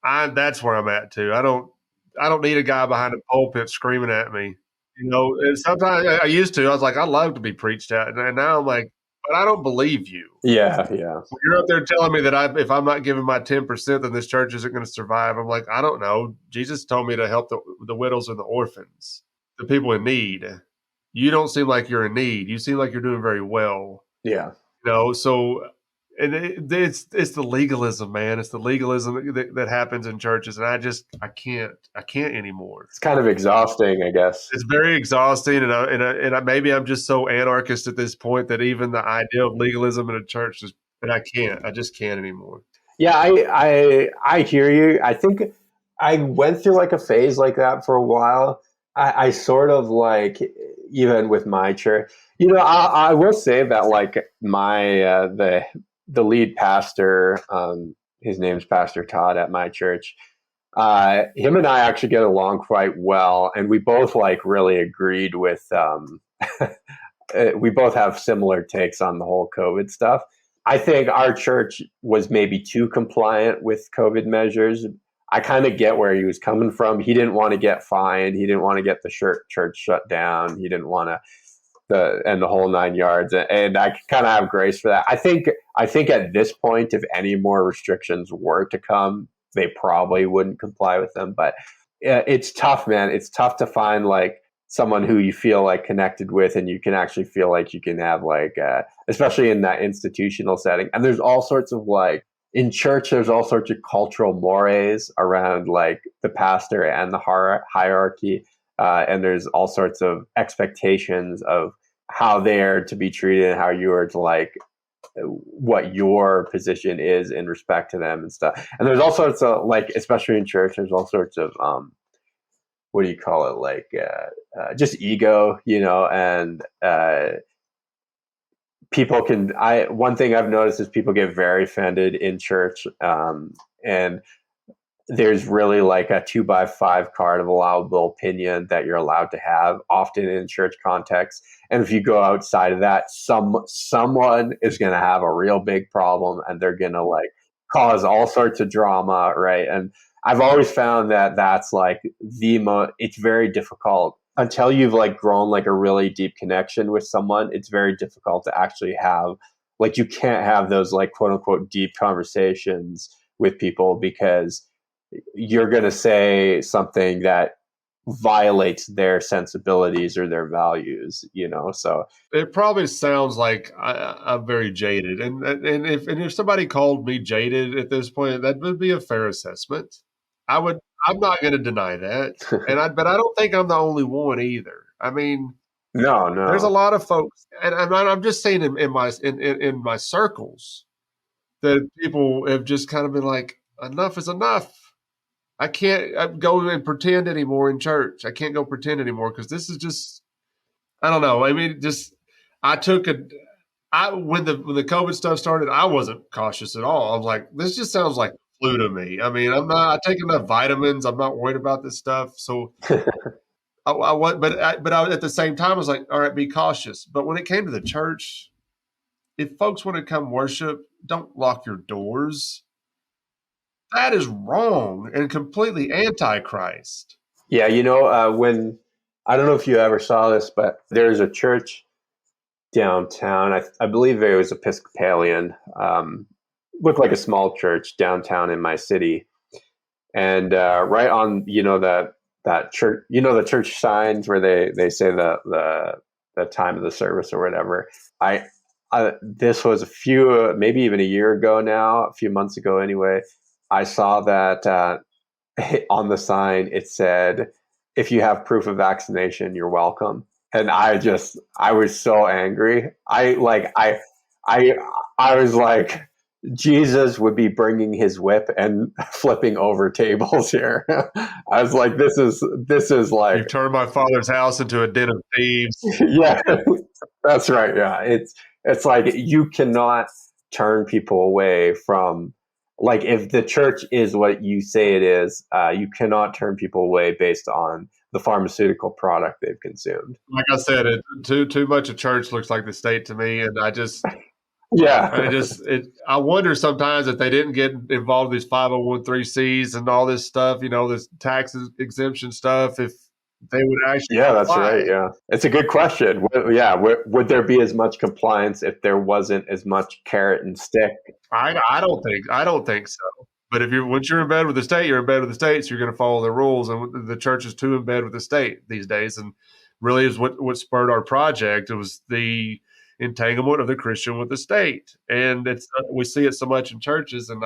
I that's where I'm at too. I don't need a guy behind a pulpit screaming at me. And sometimes I used to. I was like, I love to be preached at, and now I'm like, but I don't believe you. Yeah. You're up there telling me that if I'm not giving my 10%, then this church isn't going to survive. I'm like, I don't know. Jesus told me to help the widows and the orphans, the people in need. You don't seem like you're in need. You seem like you're doing very well. Yeah. So, and it's the legalism, man. It's the legalism that happens in churches, and I can't anymore. It's kind of exhausting, I guess. It's very exhausting, and maybe I'm just so anarchist at this point that even the idea of legalism in a church I just can't anymore. Yeah, I hear you. I think I went through a phase like that for a while. I sort of even with my church, I will say that my the lead pastor, his name's Pastor Todd at my church. Him and I actually get along quite well, and we both like really agreed with. We both have similar takes on the whole COVID stuff. I think our church was maybe too compliant with COVID measures. I kind of get where he was coming from. He didn't want to get fined. He didn't want to get the church shut down. He didn't want to the whole 9 yards. And I kind of have grace for that. I think at this point, if any more restrictions were to come, they probably wouldn't comply with them. But it's tough, man. It's tough to find like someone who you feel like connected with, and you can actually feel like you can have like, especially in that institutional setting. And there's all sorts of like, in church, there's all sorts of cultural mores around like the pastor and the hierarchy. And there's all sorts of expectations of how they're to be treated and how you are to like, what your position is in respect to them and stuff. And there's all sorts of like, especially in church, there's all sorts of, what do you call it? Like, just ego, you know, and, people can, one thing I've noticed is people get very offended in church. And there's really like a 2x5 card of allowable opinion that you're allowed to have often in church context. And if you go outside of that, someone is going to have a real big problem, and they're going to like cause all sorts of drama. Right. And I've always found that that's like it's very difficult until you've like grown like a really deep connection with someone. It's very difficult to actually have, like, you can't have those like quote unquote deep conversations with people, because you're going to say something that violates their sensibilities or their values, you know? So it probably sounds like I'm very jaded. And if somebody called me jaded at this point, that would be a fair assessment. I'm not going to deny that. But I don't think I'm the only one either. I mean, no, there's a lot of folks, and I'm just saying in my circles, that people have just kind of been like, enough is enough. I can't go and pretend anymore in church. I can't go pretend anymore, because this is just, I don't know. I mean, just, when the COVID stuff started, I wasn't cautious at all. I was like, this just sounds like flu to me. I mean, I take enough vitamins. I'm not worried about this stuff. So but at the same time, I was like, all right, be cautious. But when it came to the church, if folks want to come worship, don't lock your doors. That is wrong and completely anti-Christ. Yeah, you know, I don't know if you ever saw this, but there's a church downtown. I believe it was Episcopalian. Looked like a small church downtown in my city, and right on, you know, that church, you know, the church signs where they say the time of the service or whatever. This was maybe even a year ago now, a few months ago anyway. I saw that on the sign, it said, if you have proof of vaccination, you're welcome. And I was so angry. I was like, Jesus would be bringing his whip and flipping over tables here. I was like, this is like, you turned my father's house into a den of thieves. Yeah, that's right. Yeah. It's like, you cannot turn people away from, like, if the church is what you say it is, you cannot turn people away based on the pharmaceutical product they've consumed. Like I said, too much of church looks like the state to me, and I just, yeah, I wonder sometimes if they didn't get involved in these 501(c)(3)s and all this stuff, you know, this tax exemption stuff, if they would actually. Yeah, that's right. Yeah, it's a good question. Yeah, would there be as much compliance if there wasn't as much carrot and stick? I don't think so. But once you're in bed with the state, you're in bed with the state, so you're going to follow the rules. And the church is too in bed with the state these days. And really is what spurred our project. It was the entanglement of the Christian with the state. And we see it so much in churches. And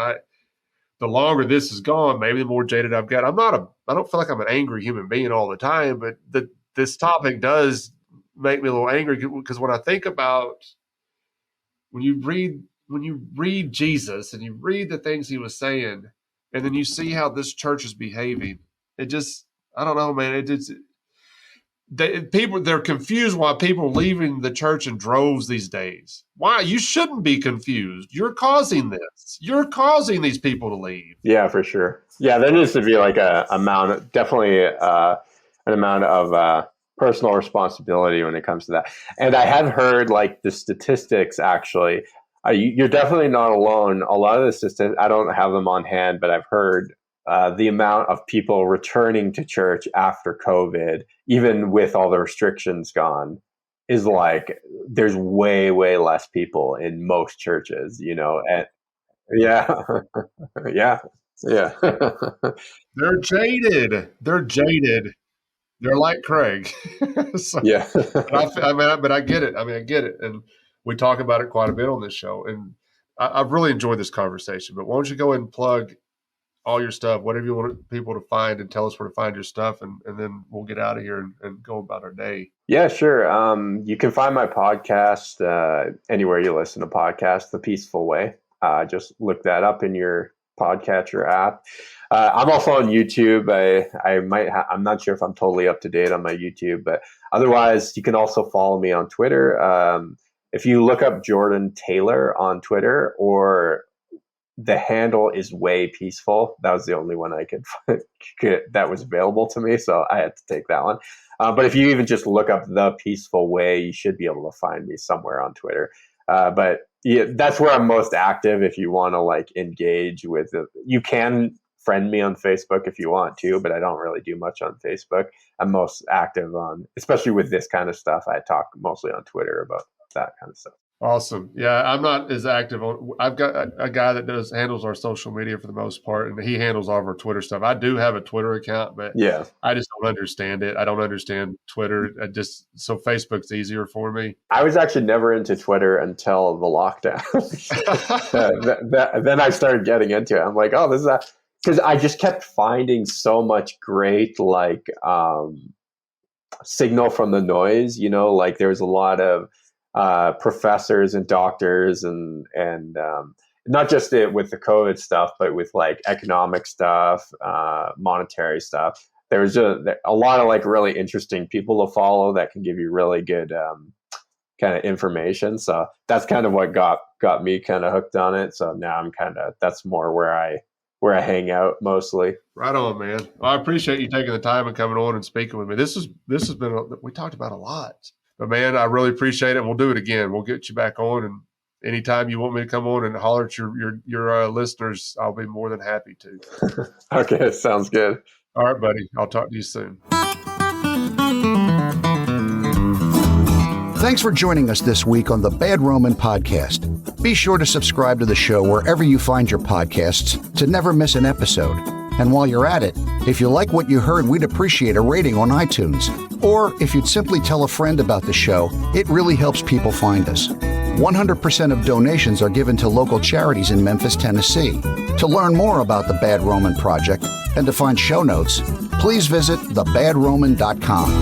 the longer this has gone, maybe the more jaded I've got. I don't feel like I'm an angry human being all the time, but this topic does make me a little angry, because when I think about when you read Jesus and you read the things he was saying, and then you see how this church is behaving, it just, I don't know, man. they're confused why people are leaving the church in droves these days. Why? You shouldn't be confused. You're causing this. You're causing these people to leave. Yeah, for sure. Yeah, there needs to be like an amount of personal responsibility when it comes to that. And I have heard like the statistics actually. You're definitely not alone. A lot of the statistics, I don't have them on hand, but I've heard the amount of people returning to church after COVID, even with all the restrictions gone, is like there's way, way less people in most churches, you know. And yeah, yeah, yeah. They're jaded. They're like Craig. So, Yeah. but I get it. I get it. And we talk about it quite a bit on this show. And I've really enjoyed this conversation. But why don't you go ahead and plug all your stuff, whatever you want people to find, and tell us where to find your stuff, and then we'll get out of here and go about our day. Yeah, sure. You can find my podcast anywhere you listen to podcasts, The Peaceful Way. Just look that up in your podcatcher app. I'm also on YouTube. I'm not sure if I'm totally up to date on my YouTube, but otherwise you can also follow me on Twitter. If you look up Jordan Taylor on Twitter, or the handle is Way Peaceful. That was the only one I could get that was available to me, so I had to take that one. But if you even just look up The Peaceful Way, you should be able to find me somewhere on Twitter. But yeah, that's where I'm most active. If you want to like engage with it, you can friend me on Facebook if you want to, but I don't really do much on Facebook. I'm most active on, especially with this kind of stuff, I talk mostly on Twitter about that kind of stuff. Awesome. Yeah, I'm not as active on. I've got a guy that handles our social media for the most part, and he handles all of our Twitter stuff. I do have a Twitter account, but yeah, I just don't understand it. I don't understand Twitter. So Facebook's easier for me. I was actually never into Twitter until the lockdown. Then I started getting into it. I'm like, oh, this is because I just kept finding so much great like signal from the noise. You know, like there was a lot of professors and doctors and not just with the COVID stuff, but with like economic stuff, monetary stuff. There was a lot of like really interesting people to follow that can give you really good kind of information. So that's kind of what got me kind of hooked on it. So now that's more where I hang out mostly. Right on, man. Well, I appreciate you taking the time and coming on and speaking with me. This has been we talked about a lot. But man, I really appreciate it. We'll do it again. We'll get you back on, and anytime you want me to come on and holler at your listeners, I'll be more than happy to. Okay, sounds good. All right, buddy. I'll talk to you soon. Thanks for joining us this week on the Bad Roman Podcast. Be sure to subscribe to the show wherever you find your podcasts to never miss an episode. And while you're at it, if you like what you heard, we'd appreciate a rating on iTunes. Or if you'd simply tell a friend about the show, it really helps people find us. 100% of donations are given to local charities in Memphis, Tennessee. To learn more about the Bad Roman Project and to find show notes, please visit thebadroman.com.